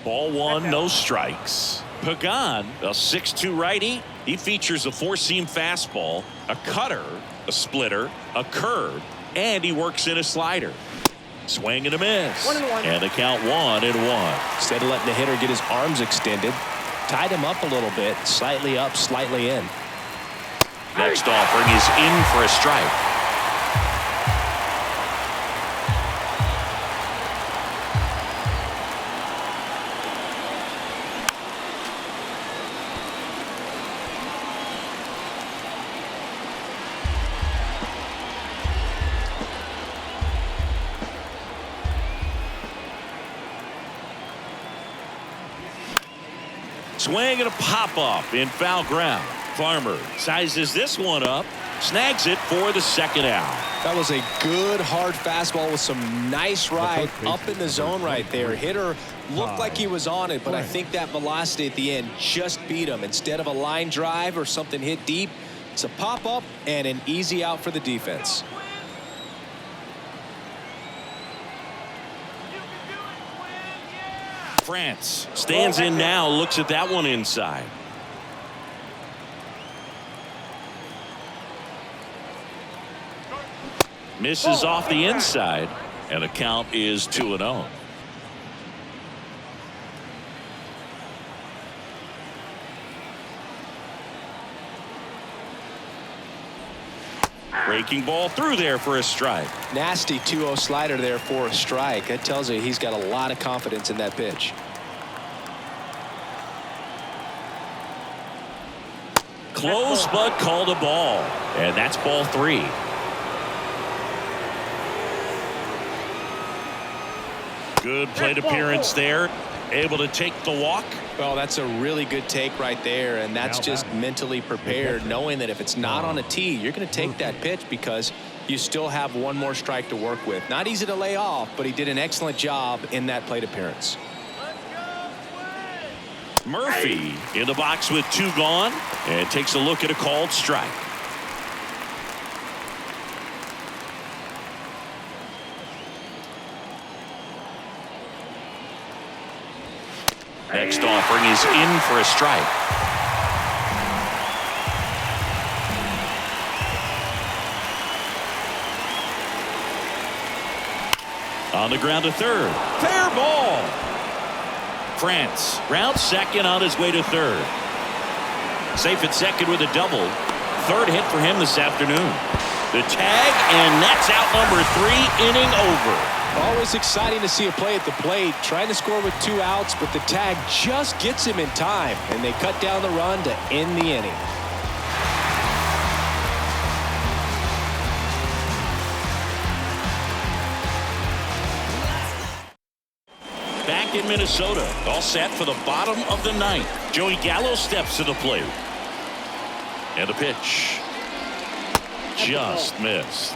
S2: Ball 1, no strikes. Pagan, a 6'2" righty. He features a 4-seam fastball, a cutter, a splitter, a curve, and he works in a slider. Swing and a miss.
S5: 1-1.
S2: And the count 1-1.
S7: Instead of letting the hitter get his arms extended, tied him up a little bit, slightly up, slightly in.
S2: Next offering is in for a strike. Swing and a pop-up in foul ground. Farmer sizes this one up, snags it for the 2nd out.
S7: That was a good hard fastball with some nice ride up in the zone right there. Hitter looked like he was on it, but I think that velocity at the end just beat him. Instead of a line drive or something hit deep, it's a pop-up and an easy out for the defense.
S2: France stands in now, looks at that one inside. Misses off the inside, and the count is 2-0. Breaking ball through there for a strike.
S7: Nasty 2-0 slider there for a strike. That tells you he's got a lot of confidence in that pitch.
S2: Close, but called a ball. And that's ball 3. Good plate appearance there. Able to take the walk.
S7: Well, that's a really good take right there, and that's just mentally prepared, knowing that if it's not on a tee, you're going to take that pitch because you still have one more strike to work with. Not easy to lay off, but he did an excellent job in that plate appearance.
S2: Murphy in the box with 2 gone and takes a look at a called strike. Next offering is in for a strike. On the ground to third. Fair ball. France rounds second on his way to third. Safe at second with a double. Third hit for him this afternoon. The tag, and that's out number 3, inning over.
S3: Always exciting to see a play at the plate, trying to score with 2 outs, but the tag just gets him in time, and they cut down the run to end the inning.
S2: Back in Minnesota, all set for the bottom of the 9th. Joey Gallo steps to the plate. And a pitch. Just missed.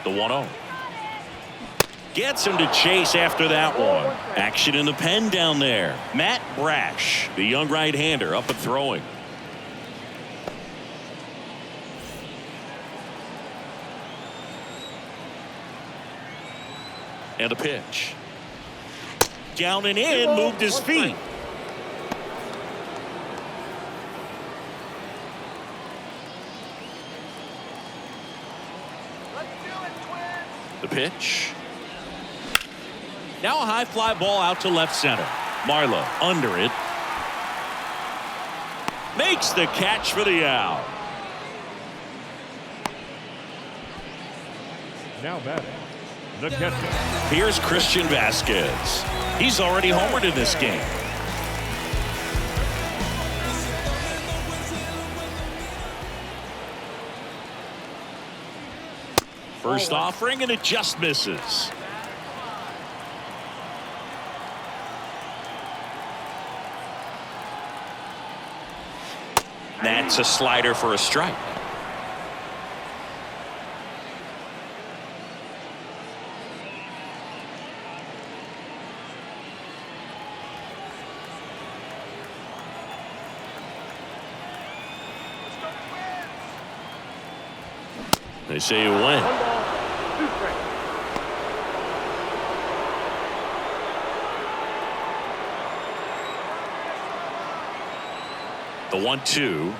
S2: The 1-0. Gets him to chase after that one. Action in the pen down there. Matt Brash, the young right-hander, up and throwing. And a pitch. Down and in, moved his feet. The pitch. Now a high fly ball out to left center. Marlowe under it. Makes the catch for the out.
S4: Now batting, the catcher.
S2: Here's Christian Vasquez. He's already homered in this game. First offering, and it just misses. That's a slider for a strike. They say you win. The 1-2.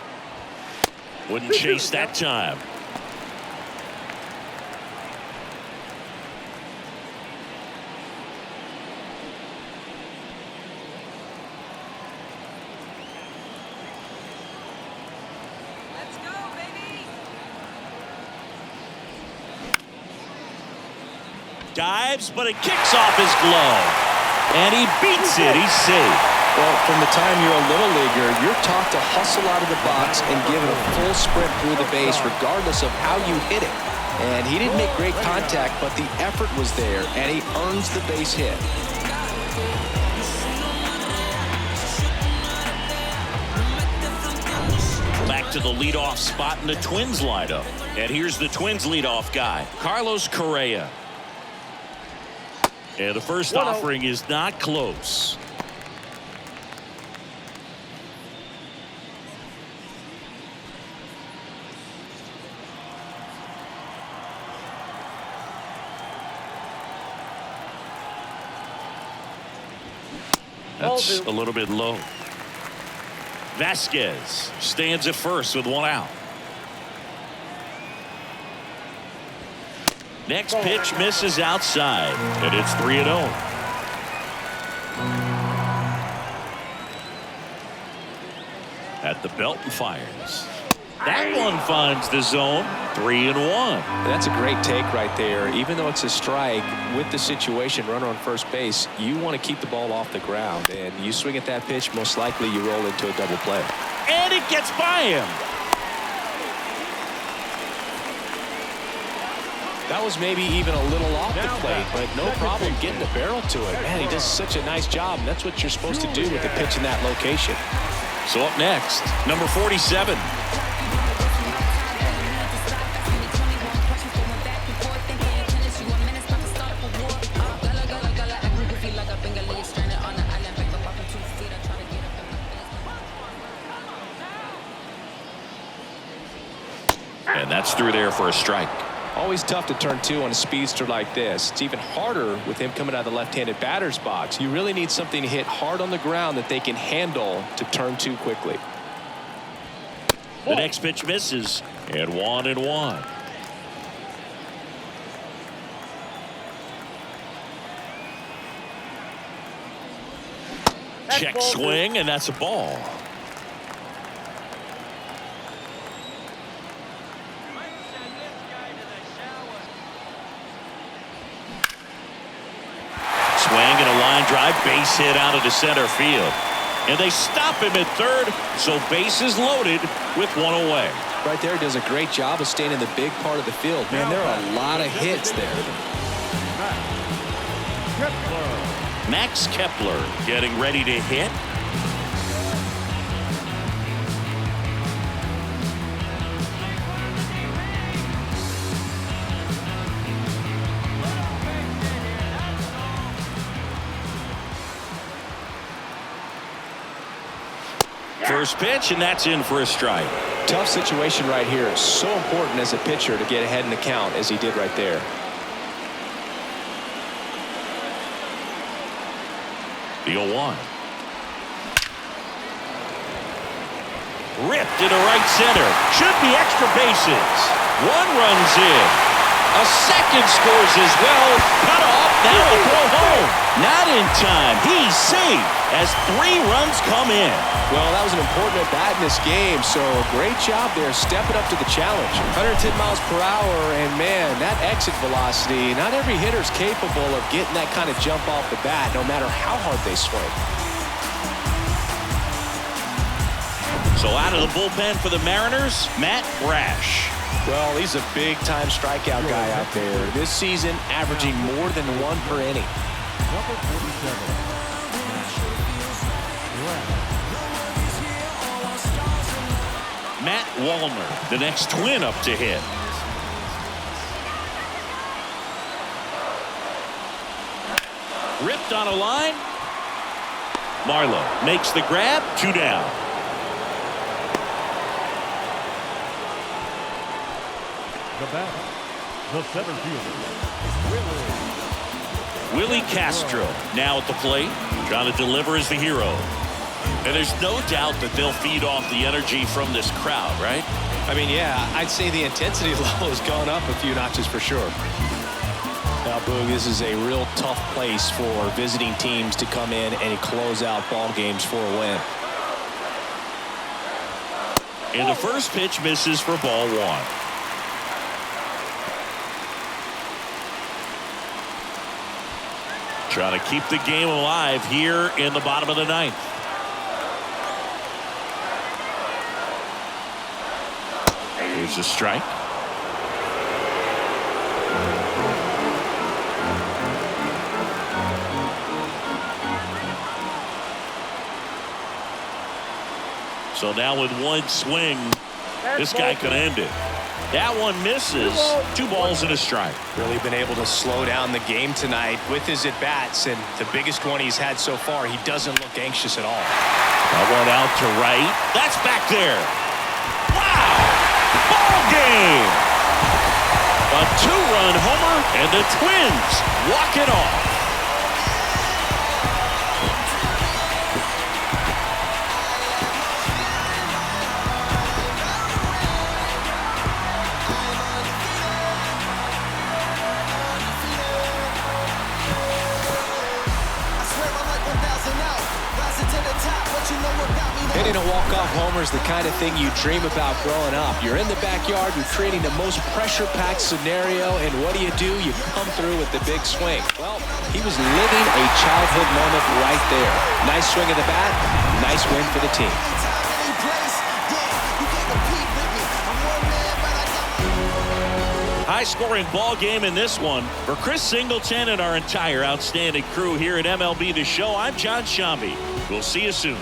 S2: Wouldn't chase that time.
S8: Let's go, baby.
S2: Dives, but it kicks off his glove. And he beats it. He's safe.
S7: Well, from the time you're a little leaguer, you're taught to hustle out of the box and give it a full sprint through the base regardless of how you hit it. And he didn't make great contact, but the effort was there, and he earns the base hit.
S2: Back to the leadoff spot in the Twins lineup. And here's the Twins leadoff guy, Carlos Correa. And the first offering is not close. That's a little bit low. Vasquez stands at first with 1 out. Next pitch misses outside, and it's 3-0. At the belt and fires. That one finds the zone. 3-1.
S7: And that's a great take right there. Even though it's a strike, with the situation, runner on first base, you want to keep the ball off the ground. And you swing at that pitch, most likely you roll into a double play.
S2: And it gets by him.
S7: That was maybe even a little off the plate, but no problem getting the barrel to it. Man, he does such a nice job, and that's what you're supposed to do with a pitch in that location.
S2: So up next, number 47. And that's through there for a strike.
S7: Always tough to turn two on a speedster like this. It's even harder with him coming out of the left-handed batter's box. You really need something to hit hard on the ground that they can handle to turn two quickly.
S2: The next pitch misses, and 1-1. Check swing, and that's a ball. Swing and a line drive, base hit out of the center field. And they stop him at third, so bases loaded with one away.
S7: Right there, does a great job of staying in the big part of the field. Man, there are a lot of hits there.
S2: Max Kepler getting ready to hit. First pitch, and that's in for a strike.
S7: Tough situation right here. So important as a pitcher to get ahead in the count as he did right there.
S2: The 0-1. Ripped into right center. Should be extra bases. One runs in. A second scores as well. Cut off. Now a throw home. Not in time. He's safe as 3 runs come in.
S7: Well, that was an important at bat in this game, so great job there stepping up to the challenge. 110 miles per hour, and man, that exit velocity, not every hitter's capable of getting that kind of jump off the bat, no matter how hard they swing.
S2: So out of the bullpen for the Mariners, Matt Brash.
S7: Well, he's a big-time strikeout guy out there. This season, averaging more than 1 per inning.
S4: Number 47.
S2: Matt Wallner, the next twin up to hit. Ripped on a line. Marlowe makes the grab. 2 down.
S4: The batter, the center fielder,
S2: Willie Castro now at the plate, trying to deliver as the hero. And there's no doubt that they'll feed off the energy from this crowd, right?
S7: I mean, yeah, I'd say the intensity level has gone up a few notches for sure. Now, Boog, this is a real tough place for visiting teams to come in and close out ball games for a win.
S2: And the first pitch misses for ball 1. Trying to keep the game alive here in the bottom of the 9th. Here's a strike. So now with one swing, this guy could end it. That one misses. 2 balls and a strike.
S7: Really been able to slow down the game tonight with his at-bats, and the biggest one he's had so far, he doesn't look anxious at all.
S2: That one out to right. That's back there. Wow! Ball game! A 2-run homer, and the Twins walk it off.
S3: Hitting a walk-off homer is the kind of thing you dream about growing up. You're in the backyard, you're creating the most pressure-packed scenario, and what do? You come through with the big swing. Well, he was living a childhood moment right there. Nice swing of the bat, nice win for the team.
S2: High-scoring ball game in this one. For Chris Singleton and our entire outstanding crew here at MLB The Show, I'm John Shambi. We'll see you soon.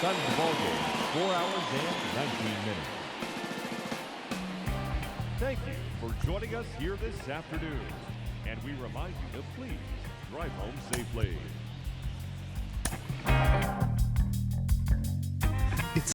S4: Time of the ball game, 4 hours and 19 minutes. Thank you for joining us here this afternoon. And we remind you to please drive home safely.